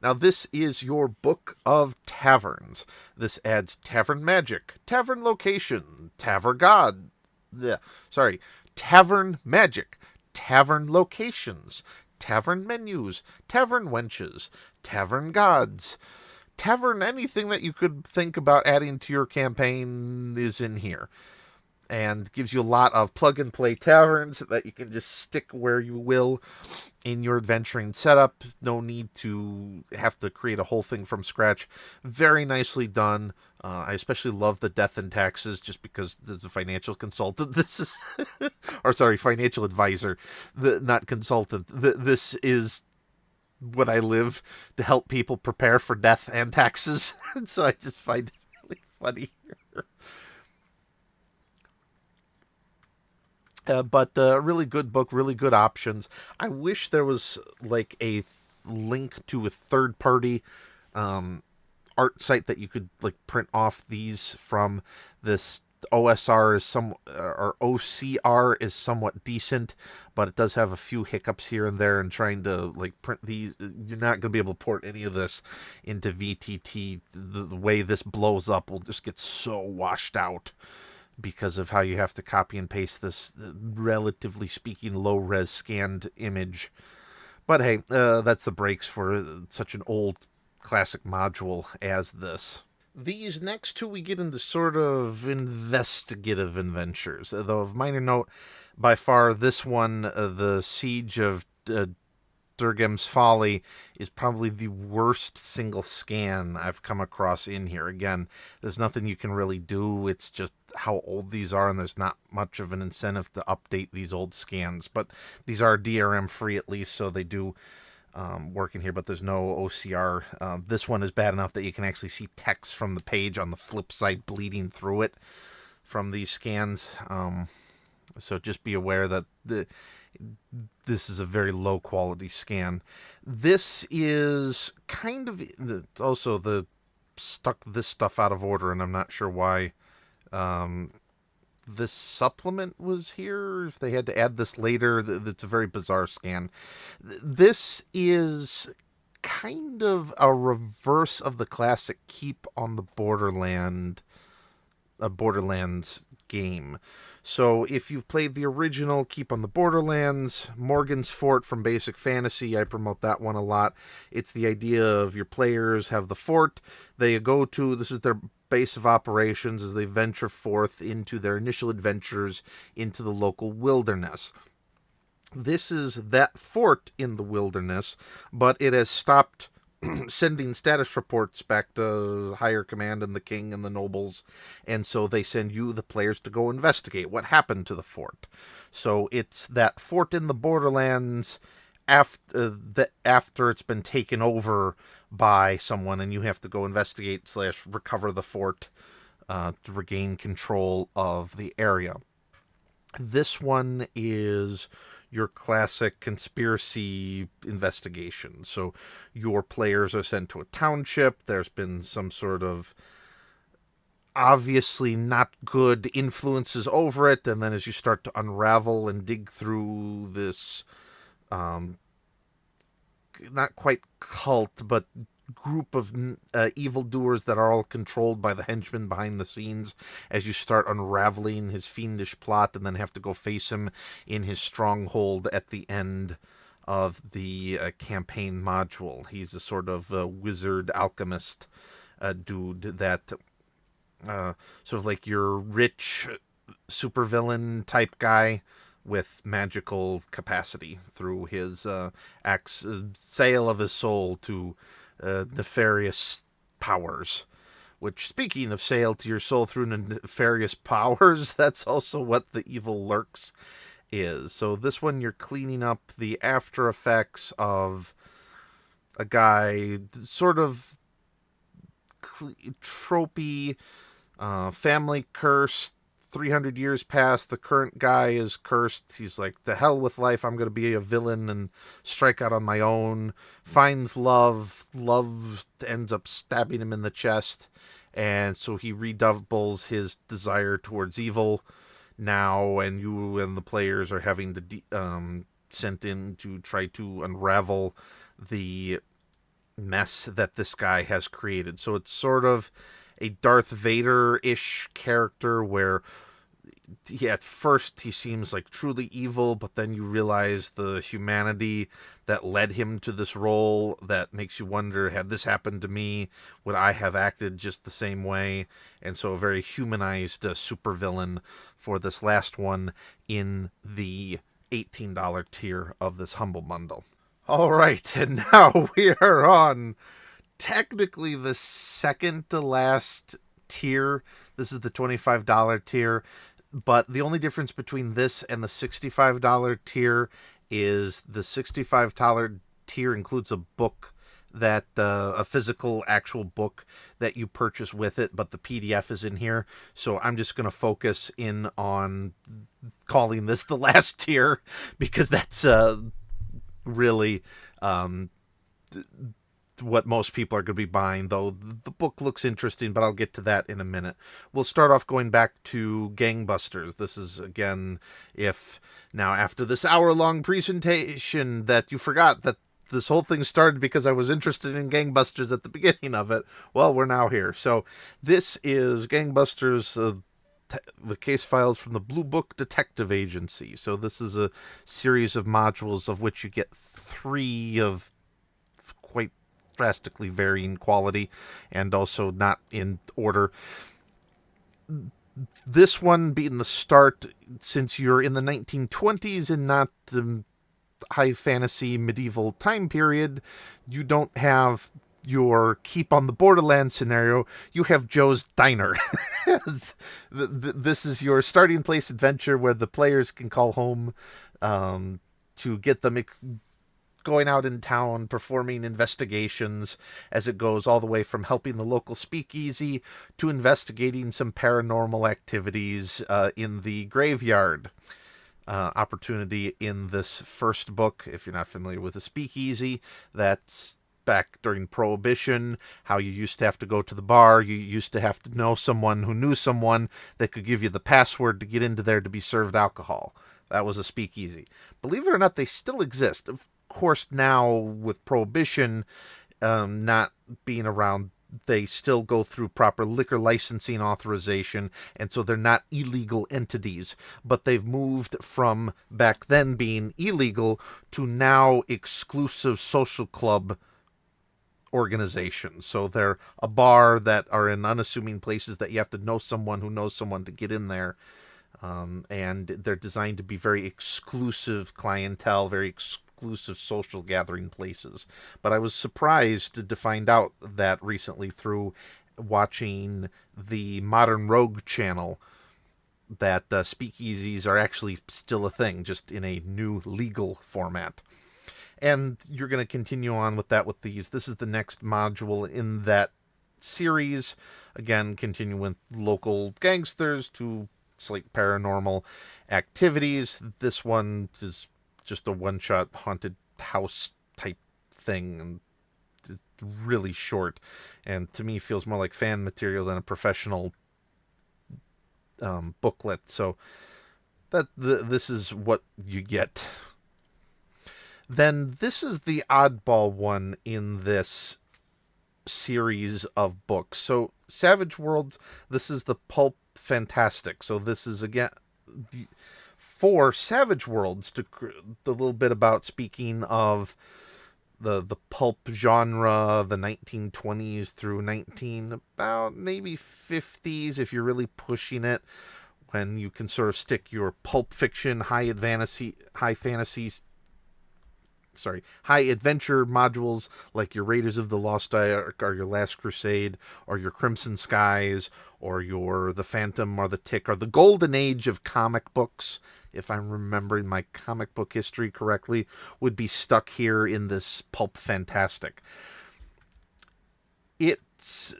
Now, this is your Book of Taverns. This adds Tavern Magic, Tavern Location, Tavern God. Tavern Magic, Tavern Locations, Tavern Menus, Tavern Wenches, Tavern Gods. Tavern, anything that you could think about adding to your campaign is in here. And gives you a lot of plug-and-play taverns that you can just stick where you will in your adventuring setup. No need to have to create a whole thing from scratch. Very nicely done. I especially love the death and taxes, just because as a financial consultant, this is... financial advisor, not consultant. This is what I live, to help people prepare for death and taxes. And so I just find it really funny. But a really good book, really good options. I wish there was like a link to a third-party art site that you could like print off these from. This OSR is or OCR is somewhat decent, but it does have a few hiccups here and there. And trying to like print these, you're not going to be able to port any of this into VTT. The way this blows up will just get so washed out, because of how you have to copy and paste this, relatively speaking, low-res scanned image. But hey, that's the breaks for such an old classic module as this. These next two, we get into sort of investigative adventures. Though of minor note, by far, this one, the Siege of Durgam's Folly is probably the worst single scan I've come across in here. Again, there's nothing you can really do. It's just how old these are, and there's not much of an incentive to update these old scans. But these are DRM free at least, so they do work in here, but there's no OCR. This one is bad enough that you can actually see text from the page on the flip side bleeding through it from these scans. So just be aware that this is a very low quality scan. This is kind of also the stuck this stuff out of order, and I'm not sure why this supplement was here. If they had to add this later, it's a very bizarre scan. This is kind of a reverse of the classic Keep on the Borderlands game. So if you've played the original Keep on the Borderlands, Morgan's Fort from Basic Fantasy, I promote that one a lot. It's the idea of your players have the fort. They go to, this is their base of operations as they venture forth into their initial adventures into the local wilderness. This is that fort in the wilderness, but it has stopped sending status reports back to higher command and the king and the nobles, and so they send you, the players, to go investigate what happened to the fort. So it's that fort in the Borderlands after it's been taken over by someone, and you have to go investigate / recover the fort to regain control of the area. This one is your classic conspiracy investigation. So your players are sent to a township. There's been some sort of obviously not good influences over it, and then as you start to unravel and dig through this not quite cult, but group of evildoers that are all controlled by the henchman behind the scenes, as you start unraveling his fiendish plot and then have to go face him in his stronghold at the end of the campaign module. He's a sort of wizard alchemist dude that sort of like your rich supervillain type guy with magical capacity through his sale of his soul to nefarious powers. Which, speaking of sale to your soul through nefarious powers, that's also what the Evil Lurks is. So this one, you're cleaning up the after effects of a guy, sort of tropey, family cursed, 300 years past, the current guy is cursed. He's like, the hell with life, I'm going to be a villain and strike out on my own. Finds love. Love ends up stabbing him in the chest. And so he redoubles his desire towards evil now, and you and the players are having to sent in to try to unravel the mess that this guy has created. So it's sort of a Darth Vader-ish character where at first he seems like truly evil, but then you realize the humanity that led him to this role that makes you wonder, had this happened to me, would I have acted just the same way? And so a very humanized supervillain for this last one in the $18 tier of this Humble Bundle. All right, and now we are on technically the second to last tier. This is the $25 tier, but the only difference between this and the $65 tier is the $65 tier includes a book that a physical actual book that you purchase with it, but the PDF is in here. So I'm just going to focus in on calling this the last tier because that's really what most people are going to be buying, though the book looks interesting, but I'll get to that in a minute. We'll start off going back to Gangbusters. This is, again, if now after this hour-long presentation that you forgot that this whole thing started because I was interested in Gangbusters at the beginning of it, well, we're now here. So this is Gangbusters, the case files from the Blue Book Detective Agency. So this is a series of modules of which you get 3 of quite drastically varying quality and also not in order. This one being the start, since you're in the 1920s and not high fantasy medieval time period, you don't have your keep on the borderland scenario. You have Joe's Diner. This is your starting place adventure where the players can call home to get them going out in town, performing investigations as it goes, all the way from helping the local speakeasy to investigating some paranormal activities in the graveyard. Opportunity in this first book, if you're not familiar with a speakeasy, that's back during Prohibition, how you used to have to go to the bar, you used to have to know someone who knew someone that could give you the password to get into there to be served alcohol. That was a speakeasy. Believe it or not, they still exist. Of course, now with Prohibition not being around, they still go through proper liquor licensing authorization, and so they're not illegal entities. But they've moved from back then being illegal to now exclusive social club organizations. So they're a bar that are in unassuming places that you have to know someone who knows someone to get in there. And they're designed to be very exclusive clientele, very exclusive social gathering places. But I was surprised to find out that recently through watching the Modern Rogue channel that speakeasies are actually still a thing, just in a new legal format. And you're going to continue on with that with these. This is the next module in that series. Again, continuing with local gangsters to slight paranormal activities. This one is just a one-shot haunted house type thing, and it's really short, and to me feels more like fan material than a professional booklet. So this is what you get. Then this is the oddball one in this series of books. So Savage Worlds, this is the pulp fantastic. So this is, again, for Savage Worlds, to the little bit about, speaking of the pulp genre, the 1920s through about maybe 50s, if you're really pushing it, when you can sort of stick your pulp fiction, high adventure modules like your Raiders of the Lost Ark or your Last Crusade or your Crimson Skies or your The Phantom or the Tick or the Golden Age of comic books, if I'm remembering my comic book history correctly, would be stuck here in this pulp fantastic. It's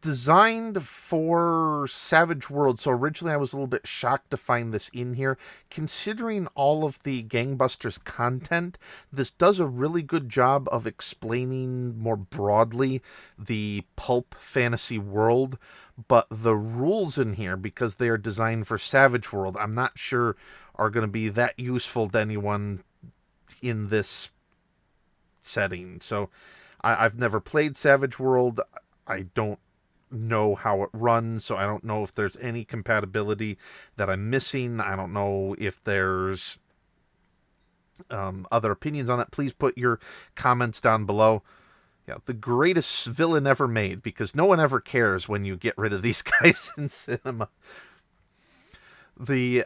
designed for Savage World, so originally I was a little bit shocked to find this in here. Considering all of the Gangbusters content, this does a really good job of explaining more broadly the pulp fantasy world, but the rules in here, because they are designed for Savage World, I'm not sure are going to be that useful to anyone in this setting. So I've never played Savage World. I don't know how it runs, so I don't know if there's any compatibility that I'm missing. I don't know if there's other opinions on that. Please put your comments down below. Yeah, the greatest villain ever made, because no one ever cares when you get rid of these guys in cinema. The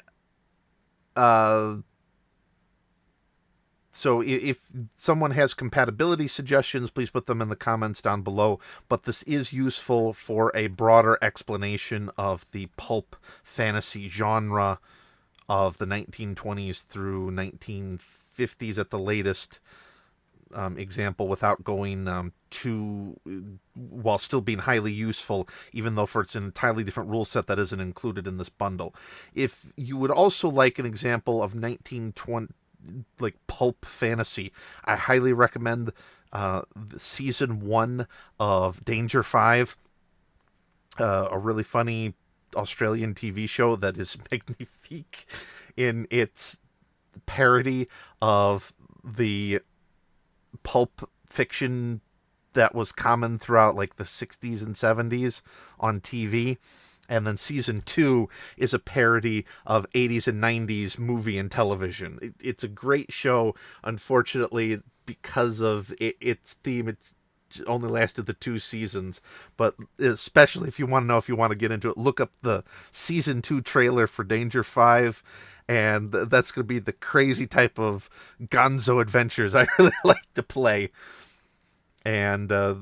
So if someone has compatibility suggestions, please put them in the comments down below. But this is useful for a broader explanation of the pulp fantasy genre of the 1920s through 1950s at the latest. Example, without going too, while still being highly useful, even though for it's an entirely different rule set that isn't included in this bundle. If you would also like an example of 1920 like pulp fantasy, I highly recommend season 1 of Danger 5, a really funny Australian TV show that is magnifique in its parody of the pulp fiction that was common throughout like the 60s and 70s on TV. And then season 2 is a parody of 80s and 90s movie and television. It's a great show. Unfortunately, because of its theme, only lasted the 2 seasons. But especially if you want to know if you want to get into it, look up the season 2 trailer for Danger 5. And that's going to be the crazy type of gonzo adventures I really like to play. And a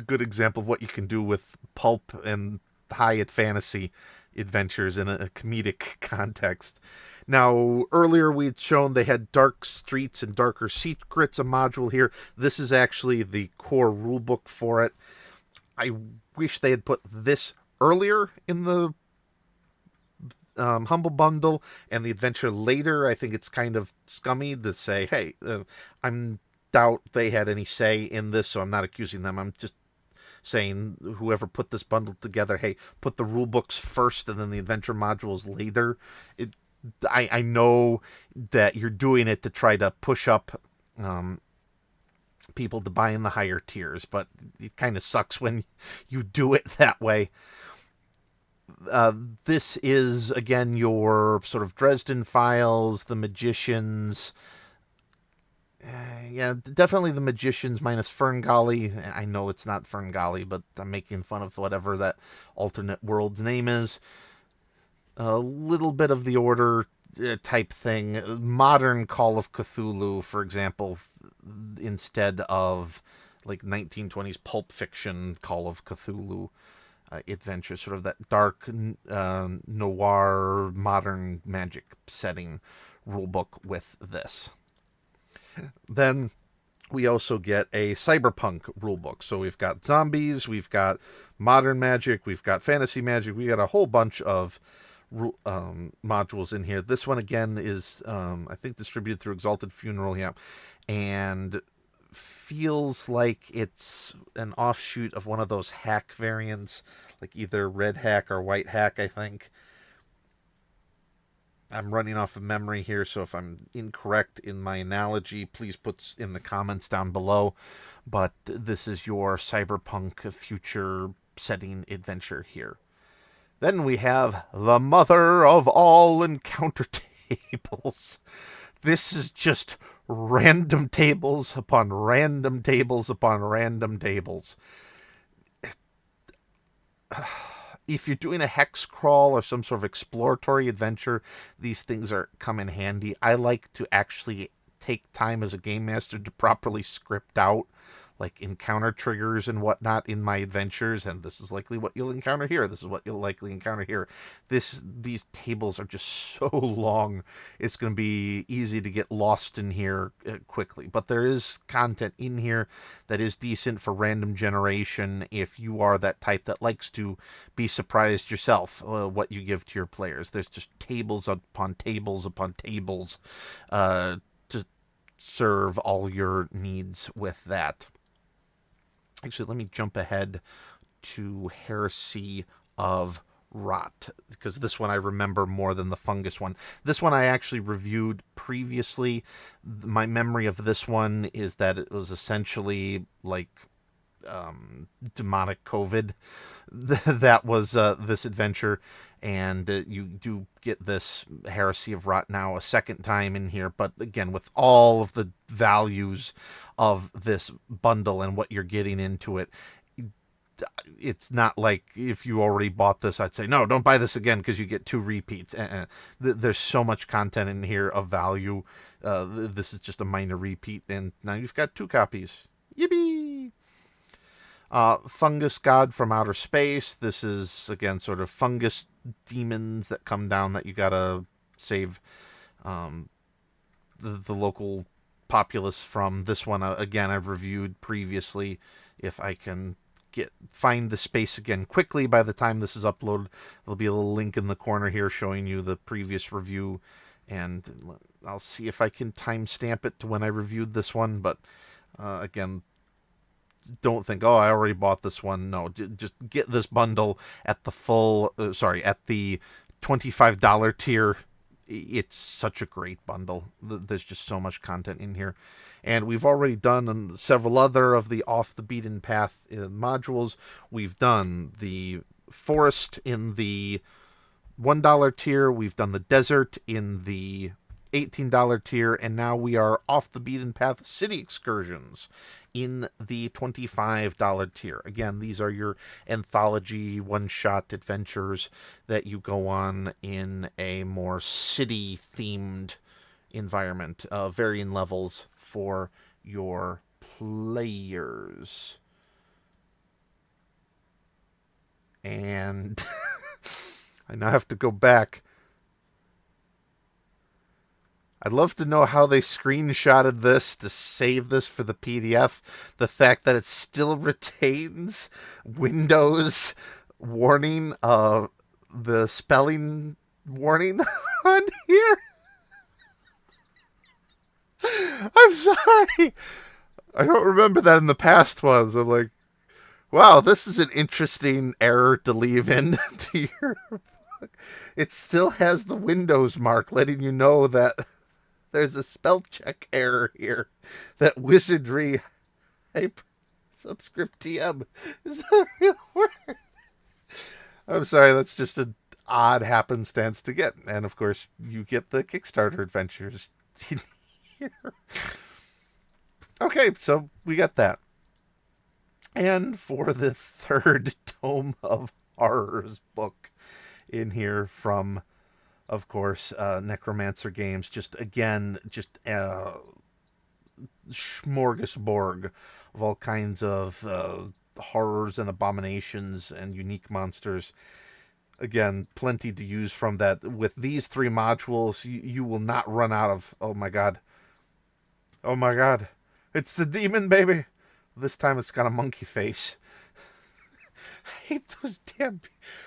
good example of what you can do with pulp and high fantasy adventures in a comedic context. Now, earlier we'd shown they had Dark Streets and Darker Secrets, a module here. This is actually the core rulebook for it. I wish they had put this earlier in the Humble Bundle and the adventure later. I think it's kind of scummy to say, hey, I'm doubt they had any say in this, so I'm not accusing them. I'm just saying whoever put this bundle together, hey, put the rule books first and then the adventure modules later. I know that you're doing it to try to push up people to buy in the higher tiers, but it kind of sucks when you do it that way. This is, again, your sort of Dresden Files, the Magicians. Yeah, definitely the Magicians minus Ferngully. I know it's not Ferngully, but I'm making fun of whatever that alternate world's name is. A little bit of the Order type thing. Modern Call of Cthulhu, for example, instead of like 1920s pulp fiction Call of Cthulhu adventure, sort of that dark noir modern magic setting rulebook with this. Then we also get a cyberpunk rulebook. So we've got zombies, we've got modern magic, we've got fantasy magic, we got a whole bunch of modules in here. This one again is I think distributed through Exalted Funeral, yeah, and feels like it's an offshoot of one of those hack variants, like either red hack or white hack, I think. I'm running off of memory here, so if I'm incorrect in my analogy, please put in the comments down below. But this is your cyberpunk future setting adventure here. Then we have the mother of all encounter tables. This is just random tables upon random tables upon random tables. If you're doing a hex crawl or some sort of exploratory adventure, these things come in handy. I like to actually take time as a game master to properly script out like encounter triggers and whatnot in my adventures, and this is likely what you'll encounter here. This is what you'll likely encounter here. These tables are just so long. It's going to be easy to get lost in here quickly, but there is content in here that is decent for random generation if you are that type that likes to be surprised yourself what you give to your players. There's just tables upon tables upon tables to serve all your needs with that. Actually, let me jump ahead to Heresy of Rot, because this one I remember more than the fungus one. This one I actually reviewed previously. My memory of this one is that it was essentially like demonic COVID. That was this adventure, and you do get this Heresy of Rot now a second time in here, but again with all of the values of this bundle and what you're getting into it. It's not like if you already bought this, I'd say, no, don't buy this again because you get 2 repeats. There's so much content in here of value. This is just a minor repeat, and now you've got 2 copies. Yippee! Fungus God from Outer Space. This is, again, sort of fungus demons that come down that you gotta save the local populace from. This one, again, I've reviewed previously. If I can find the space again quickly by the time this is uploaded, there'll be a little link in the corner here showing you the previous review, and I'll see if I can timestamp it to when I reviewed this one. But again, don't think, oh, I already bought this one. No, just get this bundle at the at the $25 tier. It's such a great bundle. There's just so much content in here. And we've already done several other of the off the beaten path modules. We've done the forest in the $1 tier. We've done the desert in the $18 tier, and now we are off the beaten path city excursions in the $25 tier. Again, these are your anthology one-shot adventures that you go on in a more city-themed environment, varying levels for your players. And I now have to go back. I'd love to know how they screenshotted this to save this for the PDF. The fact that it still retains Windows warning, the spelling warning on here. I'm sorry. I don't remember that in the past ones. I'm like, wow, this is an interesting error to leave in to your book. It still has the Windows mark letting you know that there's a spell check error here. That wizardry hyper subscript TM is that a real word? I'm sorry, that's just an odd happenstance to get. And of course, you get the Kickstarter adventures in here. Okay, so we got that. And for the third Tome of Horrors book in here from, of course, Necromancer Games, just smorgasbord of all kinds of horrors and abominations and unique monsters. Again, plenty to use from that. With these three modules, you will not run out of, oh my god, it's the demon baby. This time it's got a monkey face. I hate those damn...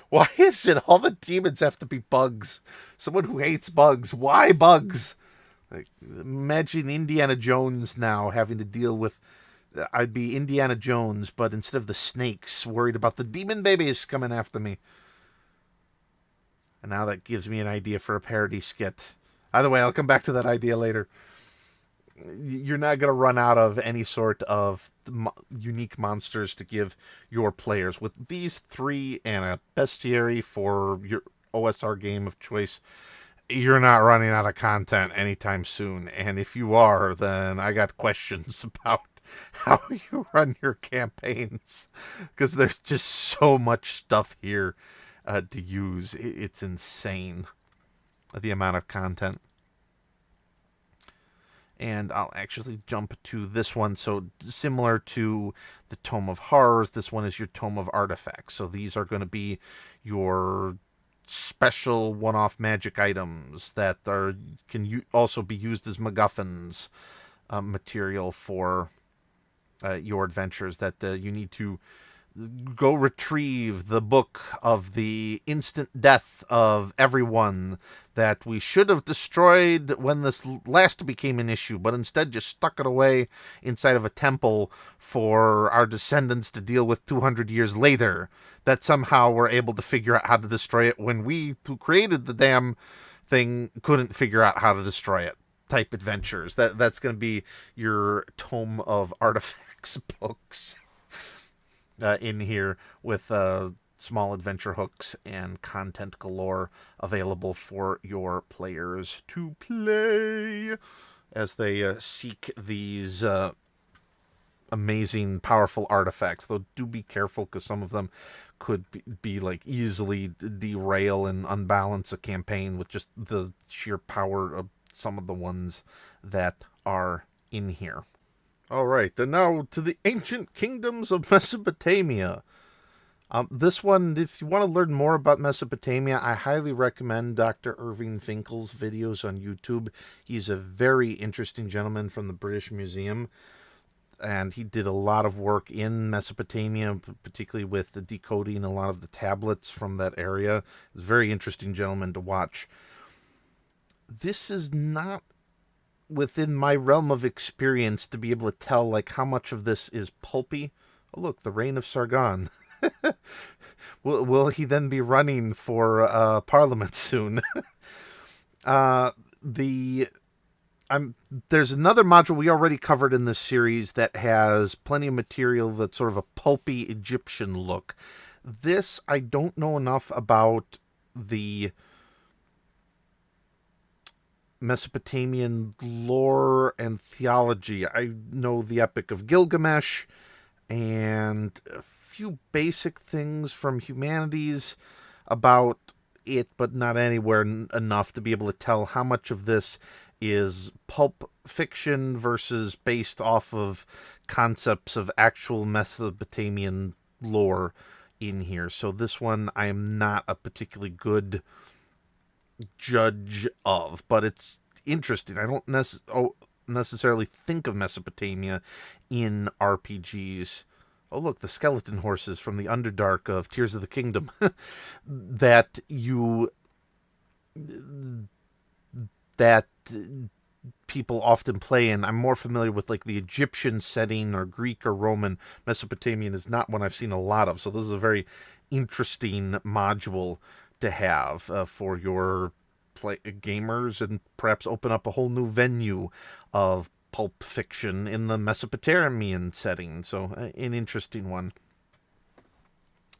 Why is it all the demons have to be bugs? Someone who hates bugs. Why bugs? Like, imagine Indiana Jones now having to deal with... I'd be Indiana Jones, but instead of the snakes, worried about the demon babies coming after me. And now that gives me an idea for a parody skit. Either way, I'll come back to that idea later. You're not going to run out of any sort of unique monsters to give your players. With these three and a bestiary for your OSR game of choice, you're not running out of content anytime soon. And if you are, then I got questions about how you run your campaigns, because there's just so much stuff here to use. It's insane, the amount of content. And I'll actually jump to this one. So similar to the Tome of Horrors, this one is your Tome of Artifacts. So these are going to be your special one-off magic items that can also be used as MacGuffins material for your adventures, that you need to go retrieve the book of the instant death of everyone that we should have destroyed when this last became an issue, but instead just stuck it away inside of a temple for our descendants to deal with 200 years later, that somehow we're able to figure out how to destroy it when we who created the damn thing couldn't figure out how to destroy it type adventures. That's going to be your Tome of Artifacts books in here, with small adventure hooks and content galore available for your players to play as they seek these amazing, powerful artifacts. Though do be careful, because some of them could be like easily derail and unbalance a campaign with just the sheer power of some of the ones that are in here. All right, and now to the ancient kingdoms of Mesopotamia. This one, if you want to learn more about Mesopotamia, I highly recommend Dr. Irving Finkel's videos on YouTube. He's a very interesting gentleman from the British Museum, and he did a lot of work in Mesopotamia, particularly with the decoding a lot of the tablets from that area. He's a very interesting gentleman to watch. This is not within my realm of experience to be able to tell like how much of this is pulpy. Oh, look, the Reign of Sargon. Will he then be running for Parliament soon? There's another module we already covered in this series that has plenty of material that's sort of a pulpy Egyptian look. This, I don't know enough about the Mesopotamian lore and theology. I know the Epic of Gilgamesh and a few basic things from humanities about it, but not anywhere enough to be able to tell how much of this is pulp fiction versus based off of concepts of actual Mesopotamian lore in here. So this one I am not a particularly good judge of, but it's interesting. I don't necessarily think of Mesopotamia in RPGs. Oh, look, the skeleton horses from the Underdark of Tears of the Kingdom that you that people often play in. I'm more familiar with like the Egyptian setting or Greek or Roman. Mesopotamian is not one I've seen a lot of, so this is a very interesting module to have for your gamers, and perhaps open up a whole new venue of pulp fiction in the Mesopotamian setting. So an interesting one.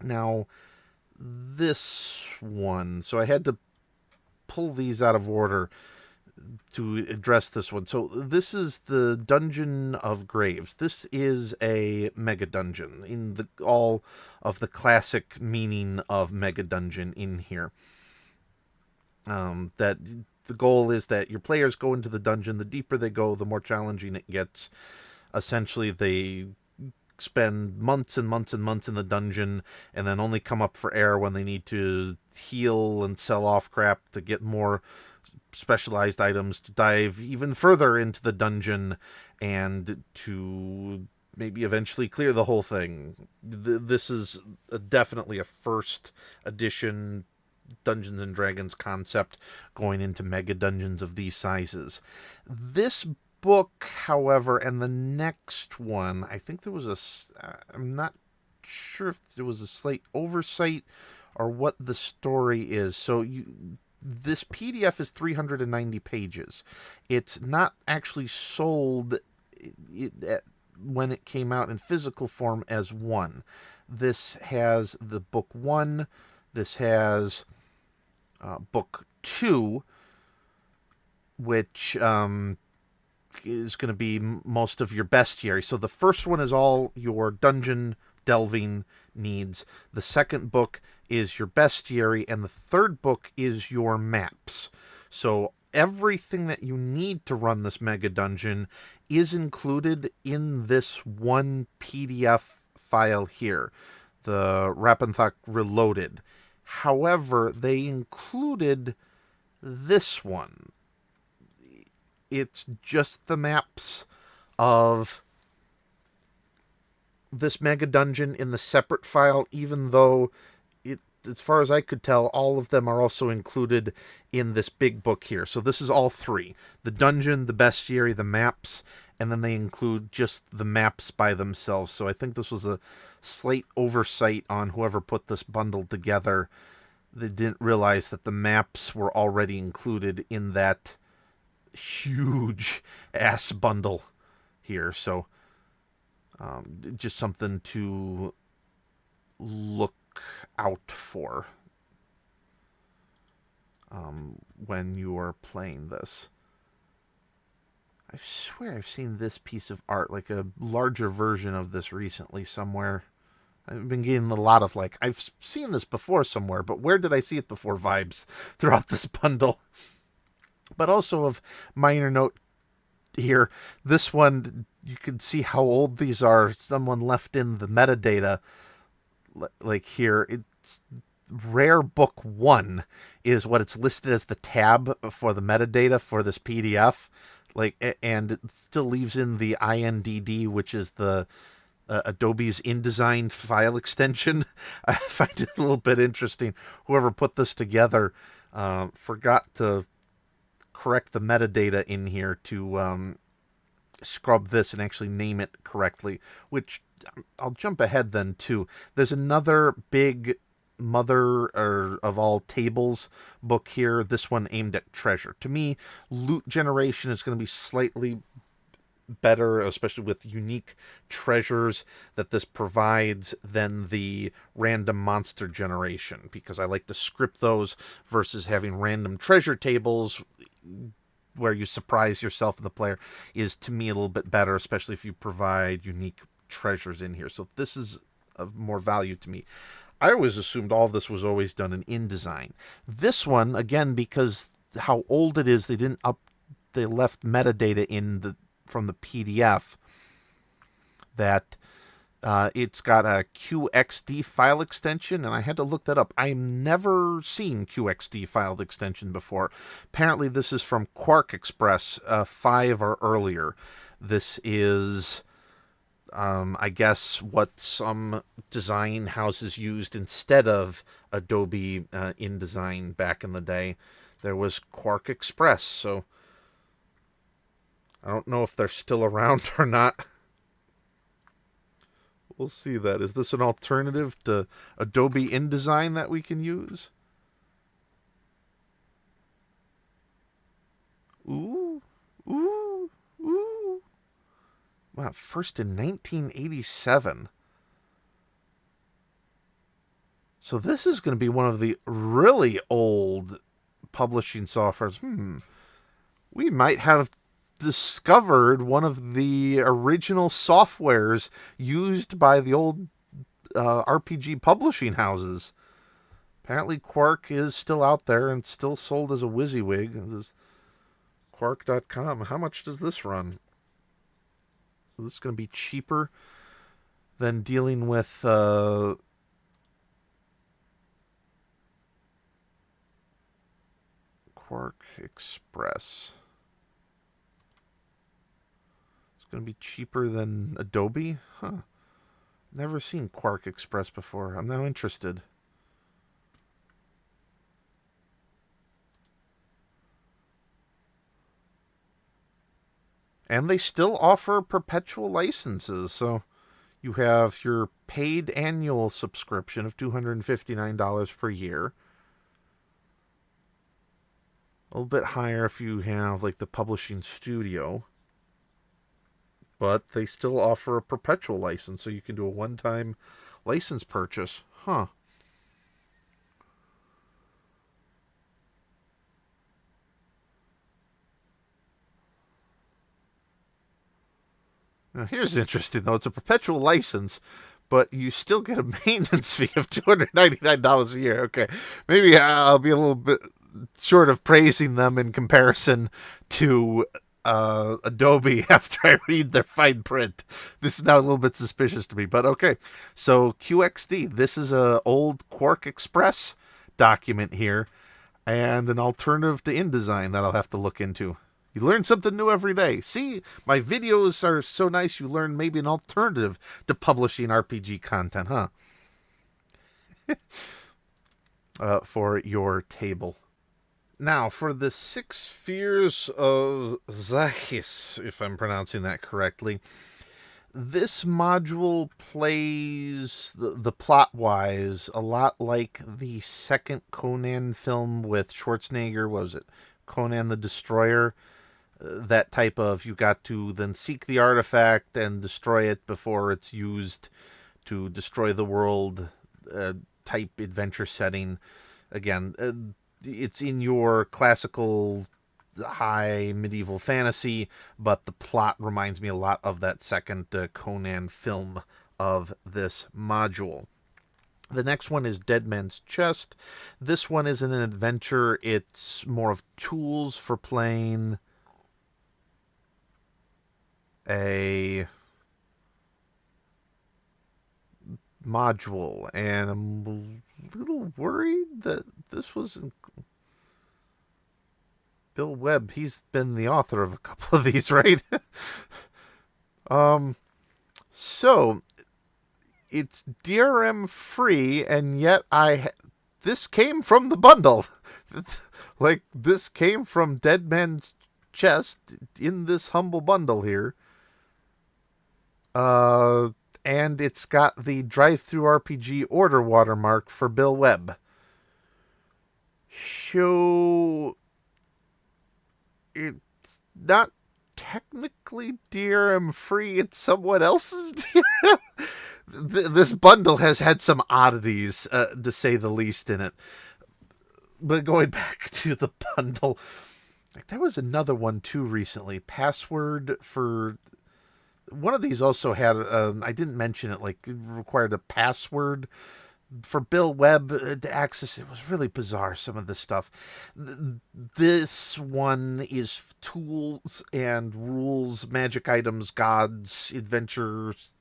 Now, this one. So I had to pull these out of order to address this one. So this is the Dungeon of Graves. This is a mega dungeon in all of the classic meaning of mega dungeon in here. That the goal is that your players go into the dungeon. The deeper they go, the more challenging it gets. Essentially, they spend months and months and months in the dungeon and then only come up for air when they need to heal and sell off crap to get more specialized items to dive even further into the dungeon and to maybe eventually clear the whole thing. This is definitely a first edition Dungeons and Dragons concept going into mega dungeons of these sizes. This book, however, and the next one, I think there was I'm not sure if there was a slight oversight or what the story is. So this PDF is 390 pages. It's not actually sold when it came out in physical form as one. This has the book 1. This has book 2, which is going to be most of your bestiary. So the first one is all your dungeon delving needs. The second book is your bestiary, and the third book is your maps. So everything that you need to run this mega dungeon is included in this one PDF file here, the Rappenthach Reloaded. However, they included this one. It's just the maps of this mega dungeon in the separate file, even though, as far as I could tell, all of them are also included in this big book here. So this is all three: the dungeon, the bestiary, the maps, and then they include just the maps by themselves. So I think this was a slight oversight on whoever put this bundle together. They didn't realize that the maps were already included in that huge ass bundle here. So just something to look out for when you are playing this. I swear I've seen this piece of art, like a larger version of this recently somewhere. I've been getting a lot of like, I've seen this before somewhere, but where did I see it before vibes throughout this bundle. But also of minor note here, this one, you can see how old these are. Someone left in the metadata, like here, it's rare book 1 is what it's listed as the tab for the metadata for this PDF. Like, and it still leaves in the INDD, which is the Adobe's InDesign file extension. I find it a little bit interesting. Whoever put this together forgot to correct the metadata in here to scrub this and actually name it correctly, which I'll jump ahead then too. There's another big mother of all tables book here, this one aimed at treasure. To me, loot generation is going to be slightly better, especially with unique treasures that this provides, than the random monster generation, because I like to script those versus having random treasure tables where you surprise yourself and the player is, to me, a little bit better, especially if you provide unique treasures in here. So this is of more value to me. I always assumed all of this was always done in InDesign. This one, again, because how old it is, they left metadata from the PDF that it's got a QXD file extension, and I had to look that up. I've never seen QXD file extension before. Apparently, this is from Quark Express 5 or earlier. This is, I guess, what some design houses used instead of Adobe InDesign back in the day. There was Quark Express, so I don't know if they're still around or not. We'll see that. Is this an alternative to Adobe InDesign that we can use? Ooh, ooh, ooh. Wow, first in 1987. So this is going to be one of the really old publishing softwares. We might have discovered one of the original softwares used by the old RPG publishing houses. Apparently Quark is still out there and still sold as a WYSIWYG. This is Quark.com. How much does this run? Is this going to be cheaper than dealing with Quark Express? Going to be cheaper than Adobe? Huh. Never seen Quark Express before. I'm now interested. And they still offer perpetual licenses, so you have your paid annual subscription of $259 per year. A little bit higher if you have like the publishing studio. But they still offer a perpetual license, so you can do a one-time license purchase. Huh. Now, here's interesting, though. It's a perpetual license, but you still get a maintenance fee of $299 a year. Okay, maybe I'll be a little bit short of praising them in comparison to Adobe after I read their fine print. This is now a little bit suspicious to me, but okay. So QXD, this is a old Quark Express document here, and an alternative to InDesign that I'll have to look into. You learn something new every day. See, my videos are so nice you learn maybe an alternative to publishing RPG content, huh? For your table. Now, for the 6 Spheres of Zachis, if I'm pronouncing that correctly, this module plays, the plot-wise, a lot like the second Conan film with Schwarzenegger. What was it? Conan the Destroyer. That type of, you got to then seek the artifact and destroy it before it's used to destroy the world type adventure setting. Again, it's in your classical high medieval fantasy, but the plot reminds me a lot of that second Conan film of this module. The next one is Dead Man's Chest. This one isn't an adventure. It's more of tools for playing a module, and I'm a little worried that this wasn't Bill Webb. He's been the author of a couple of these, right? So it's DRM free, and yet this came from the bundle. Like, this came from Dead Man's Chest in this humble bundle here. And it's got the Drive-Thru RPG order watermark for Bill Webb. So it's not technically DRM free, it's someone else's DRM. This bundle has had some oddities, to say the least, in it. But going back to the bundle, Like, there was another one too recently. Password for one of these also had. I didn't mention it. Like, it required a password for Bill Webb to access. It was really bizarre, some of this stuff. This one is tools and rules, magic items, gods, adventures,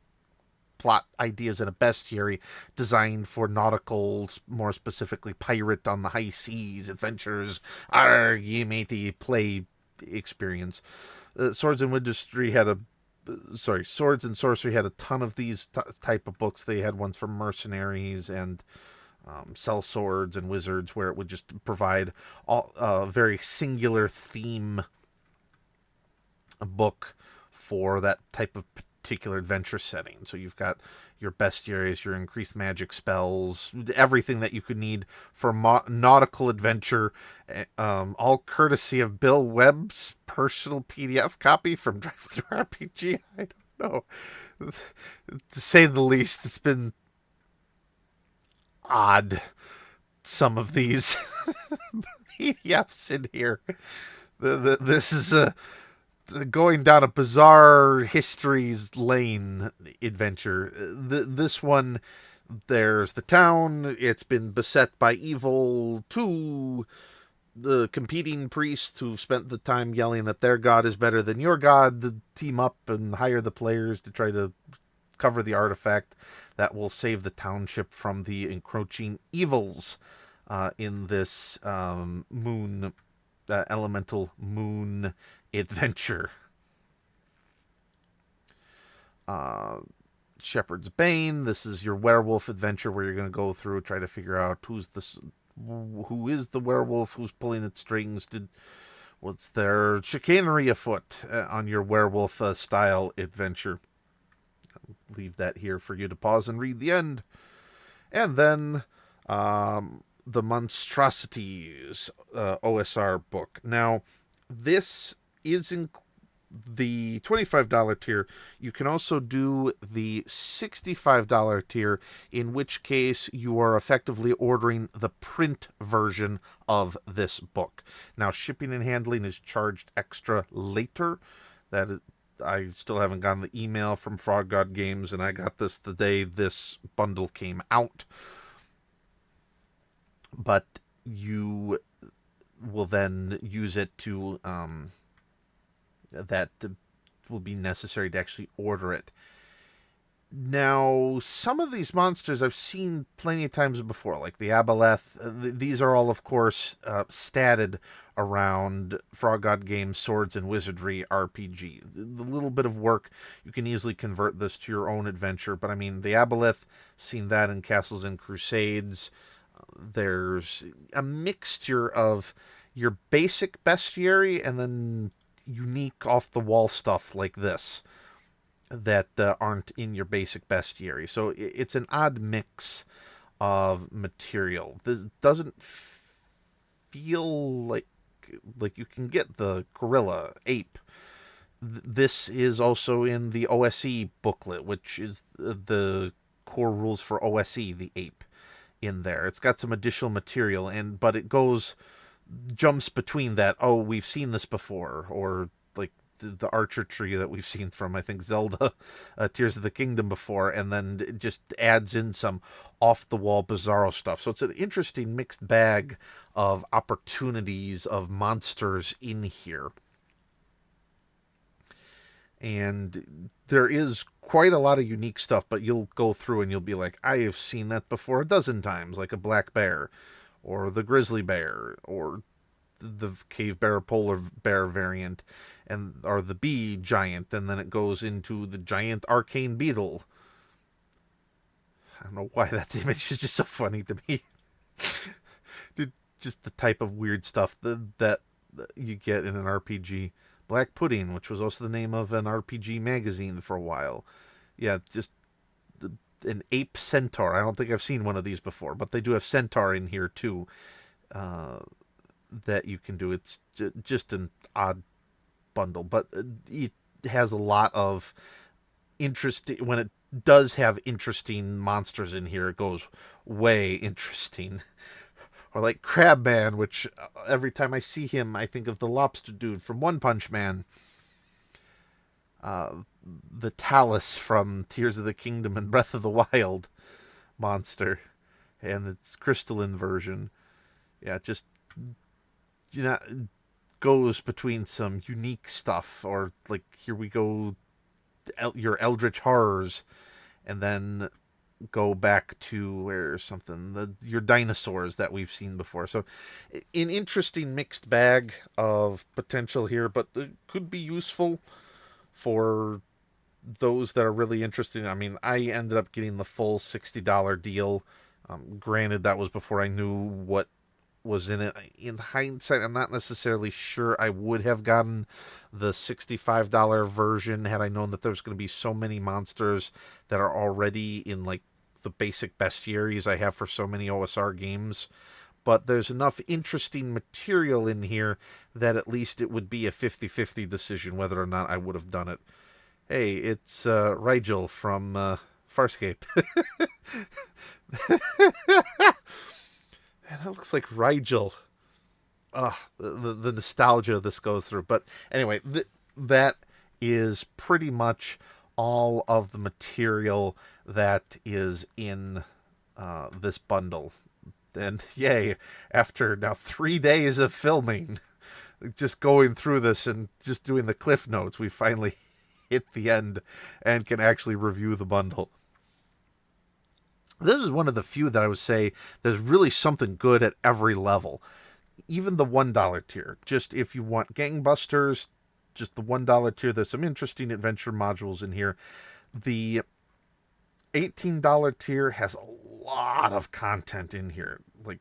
plot ideas, and a bestiary designed for nautical, more specifically pirate on the high seas adventures. Arg, ye matey play experience. Swords and Sorcery had a ton of these type of books. They had ones for mercenaries and sell swords and wizards, where it would just provide a very singular theme book for that type of particular adventure setting. So you've got your bestiaries, your increased magic spells, everything that you could need for nautical adventure, all courtesy of Bill Webb's personal PDF copy from Drive Through RPG. I don't know. To say the least, it's been odd, some of these PDFs in here. This is a going down a bizarre histories lane adventure. This one, there's the town. It's been beset by evil. Two the competing priests who've spent the time yelling that their god is better than your god to team up and hire the players to try to cover the artifact that will save the township from the encroaching evils in this elemental moon adventure. Shepherd's Bane. This is your werewolf adventure where you're going to go through, try to figure out who is the werewolf, who's pulling its strings. What's their chicanery afoot on your werewolf style adventure. I'll leave that here for you to pause and read the end. And then the Monstrosities OSR book. Now, this is in the $25 tier. You can also do the $65 tier, in which case you are effectively ordering the print version of this book. Now, shipping and handling is charged extra later. That is, I still haven't gotten the email from Frog God Games, and I got this the day this bundle came out. But you will then use it to that will be necessary to actually order it. Now, some of these monsters I've seen plenty of times before, like the Aboleth. These are all, of course, statted around Frog God Games Swords and Wizardry RPG. The little bit of work, you can easily convert this to your own adventure. But I mean, the Aboleth, seen that in Castles and Crusades. There's a mixture of your basic bestiary and then unique off-the-wall stuff like this that aren't in your basic bestiary. So it's an odd mix of material. This doesn't feel like you can get the gorilla ape. This is also in the OSE booklet, which is the core rules for OSE, the ape, in there. It's got some additional material, but it jumps between that. Oh, we've seen this before, or like the archer tree that we've seen from, I think, Zelda Tears of the Kingdom before, and then it just adds in some off-the-wall bizarro stuff. So it's an interesting mixed bag of opportunities of monsters in here. And there is quite a lot of unique stuff, but you'll go through and you'll be like, I have seen that before a dozen times, like a black bear, or the grizzly bear, or the cave bear, polar bear variant, or the bee giant, and then it goes into the giant arcane beetle. I don't know why that image is just so funny to me. Just the type of weird stuff that you get in an RPG. Black Pudding, which was also the name of an RPG magazine for a while. Yeah, just an ape centaur. I don't think I've seen one of these before, but they do have centaur in here too. That you can do. It's just an odd bundle, but it has a lot of interesting. When it does have interesting monsters in here, it goes way interesting. Or like Crabman, which every time I see him, I think of the lobster dude from One Punch Man. Uh, the Talus from Tears of the Kingdom and Breath of the Wild monster, and its crystalline version. Yeah, just you know goes between some unique stuff, or like here we go, your Eldritch horrors, and then go back to where something your dinosaurs that we've seen before. So, an interesting mixed bag of potential here, but it could be useful for those that are really interested. I mean, I ended up getting the full $60 deal. Granted, that was before I knew what was in it. In hindsight, I'm not necessarily sure I would have gotten the $65 version had I known that there's going to be so many monsters that are already in like the basic bestiaries I have for so many OSR games. But there's enough interesting material in here that at least it would be a 50-50 decision whether or not I would have done it. Hey, it's Rigel from Farscape. And that looks like Rigel. The nostalgia this goes through. But anyway, that is pretty much all of the material that is in this bundle. And yay, after now 3 days of filming, just going through this and just doing the cliff notes, we finally hit the end and can actually review the bundle. This is one of the few that I would say there's really something good at every level. Even the $1 tier. Just if you want gangbusters, just the $1 tier, there's some interesting adventure modules in here. The $18 tier has a lot of content in here. Like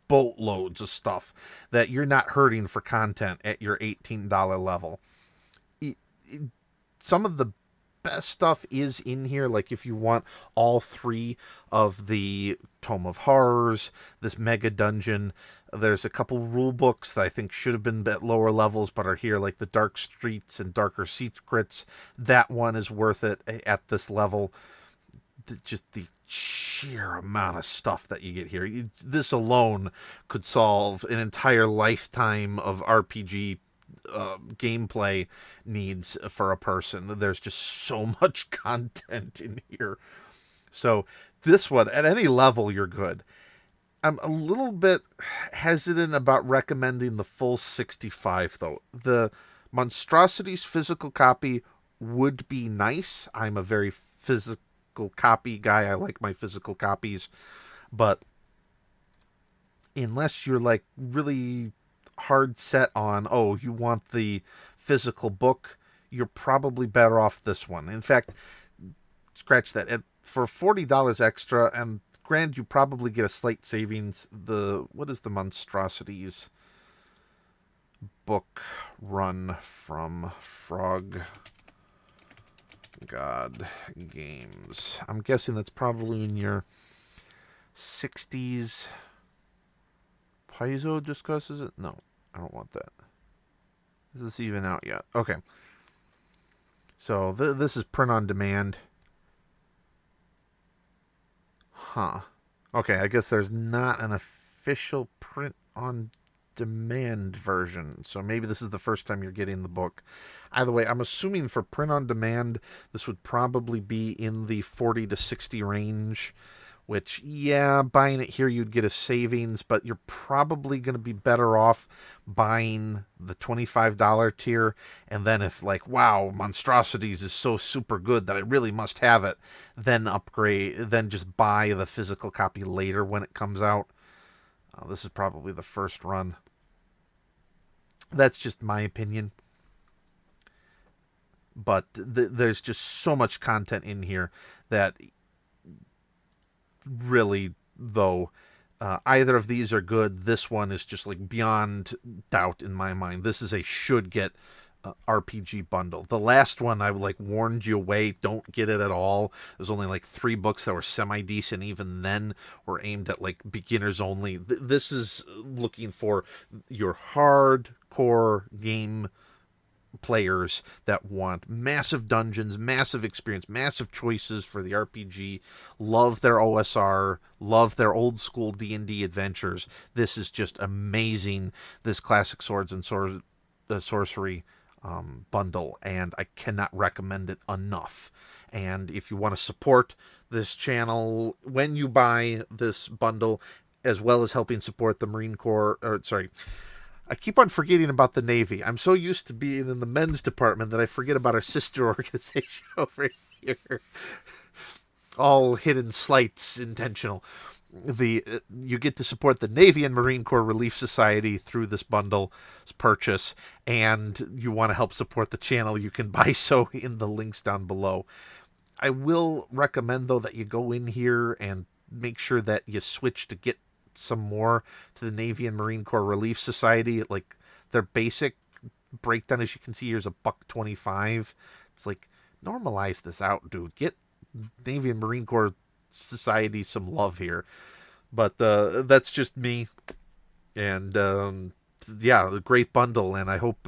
boatloads of stuff that you're not hurting for content at your $18 level. Some of the best stuff is in here. Like if you want all three of the Tome of Horrors, this mega dungeon, there's a couple rule books that I think should have been at lower levels but are here, like the Dark Streets and Darker Secrets. That one is worth it at this level. Just the sheer amount of stuff that you get here. This alone could solve an entire lifetime of RPG gameplay needs for a person. There's just so much content in here. So this one, at any level, you're good. I'm a little bit hesitant about recommending the full 65, though. The Monstrosities physical copy would be nice. I'm a very physical copy guy. I like my physical copies. But unless you're like really hard set on, oh, you want the physical book, you're probably better off this one. In fact, scratch that. For $40 extra, and granted, you probably get a slight savings. What is the Monstrosities book run from Frog God Games? I'm guessing that's probably in your 60s. Paizo discusses it? No, I don't want that. Is this even out yet? Okay. So this is print on demand. Huh. Okay, I guess there's not an official print on demand version. So maybe this is the first time you're getting the book. Either way, I'm assuming for print on demand, this would probably be in the 40 to 60 range. Which, yeah, buying it here, you'd get a savings, but you're probably going to be better off buying the $25 tier. And then if, like, wow, Monstrosities is so super good that I really must have it, then upgrade, then just buy the physical copy later when it comes out. This is probably the first run. That's just my opinion. But there's just so much content in here that really, though, either of these are good. This one is just like beyond doubt in my mind. This is a should get RPG bundle. The last one I like warned you away, don't get it at all. There's only like 3 books that were semi decent, even then were aimed at like beginners only. This is looking for your hardcore game players that want massive dungeons, massive experience, massive choices for the RPG, love their OSR, love their old school D&D adventures. This is just amazing, this Classic Swords and Sorcery bundle, and I cannot recommend it enough. And if you want to support this channel when you buy this bundle, as well as helping support the Marine Corps, or sorry, I keep on forgetting about the Navy. I'm so used to being in the men's department that I forget about our sister organization over here. All hidden slights, intentional. You get to support the Navy and Marine Corps Relief Society through this bundle purchase, and you want to help support the channel, you can buy so in the links down below. I will recommend, though, that you go in here and make sure that you switch to get some more to the Navy and Marine Corps Relief Society. Like, their basic breakdown, as you can see, here's $1.25. It's like, normalize this out, dude. Get Navy and Marine Corps Society some love here. But that's just me. And yeah, a great bundle, and I hope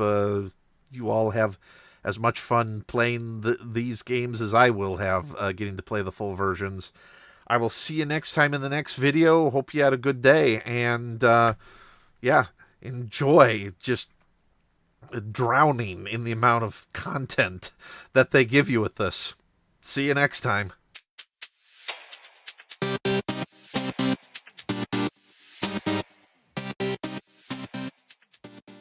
you all have as much fun playing these games as I will have getting to play the full versions. I will see you next time in the next video. Hope you had a good day, and yeah, enjoy just drowning in the amount of content that they give you with this. See you next time.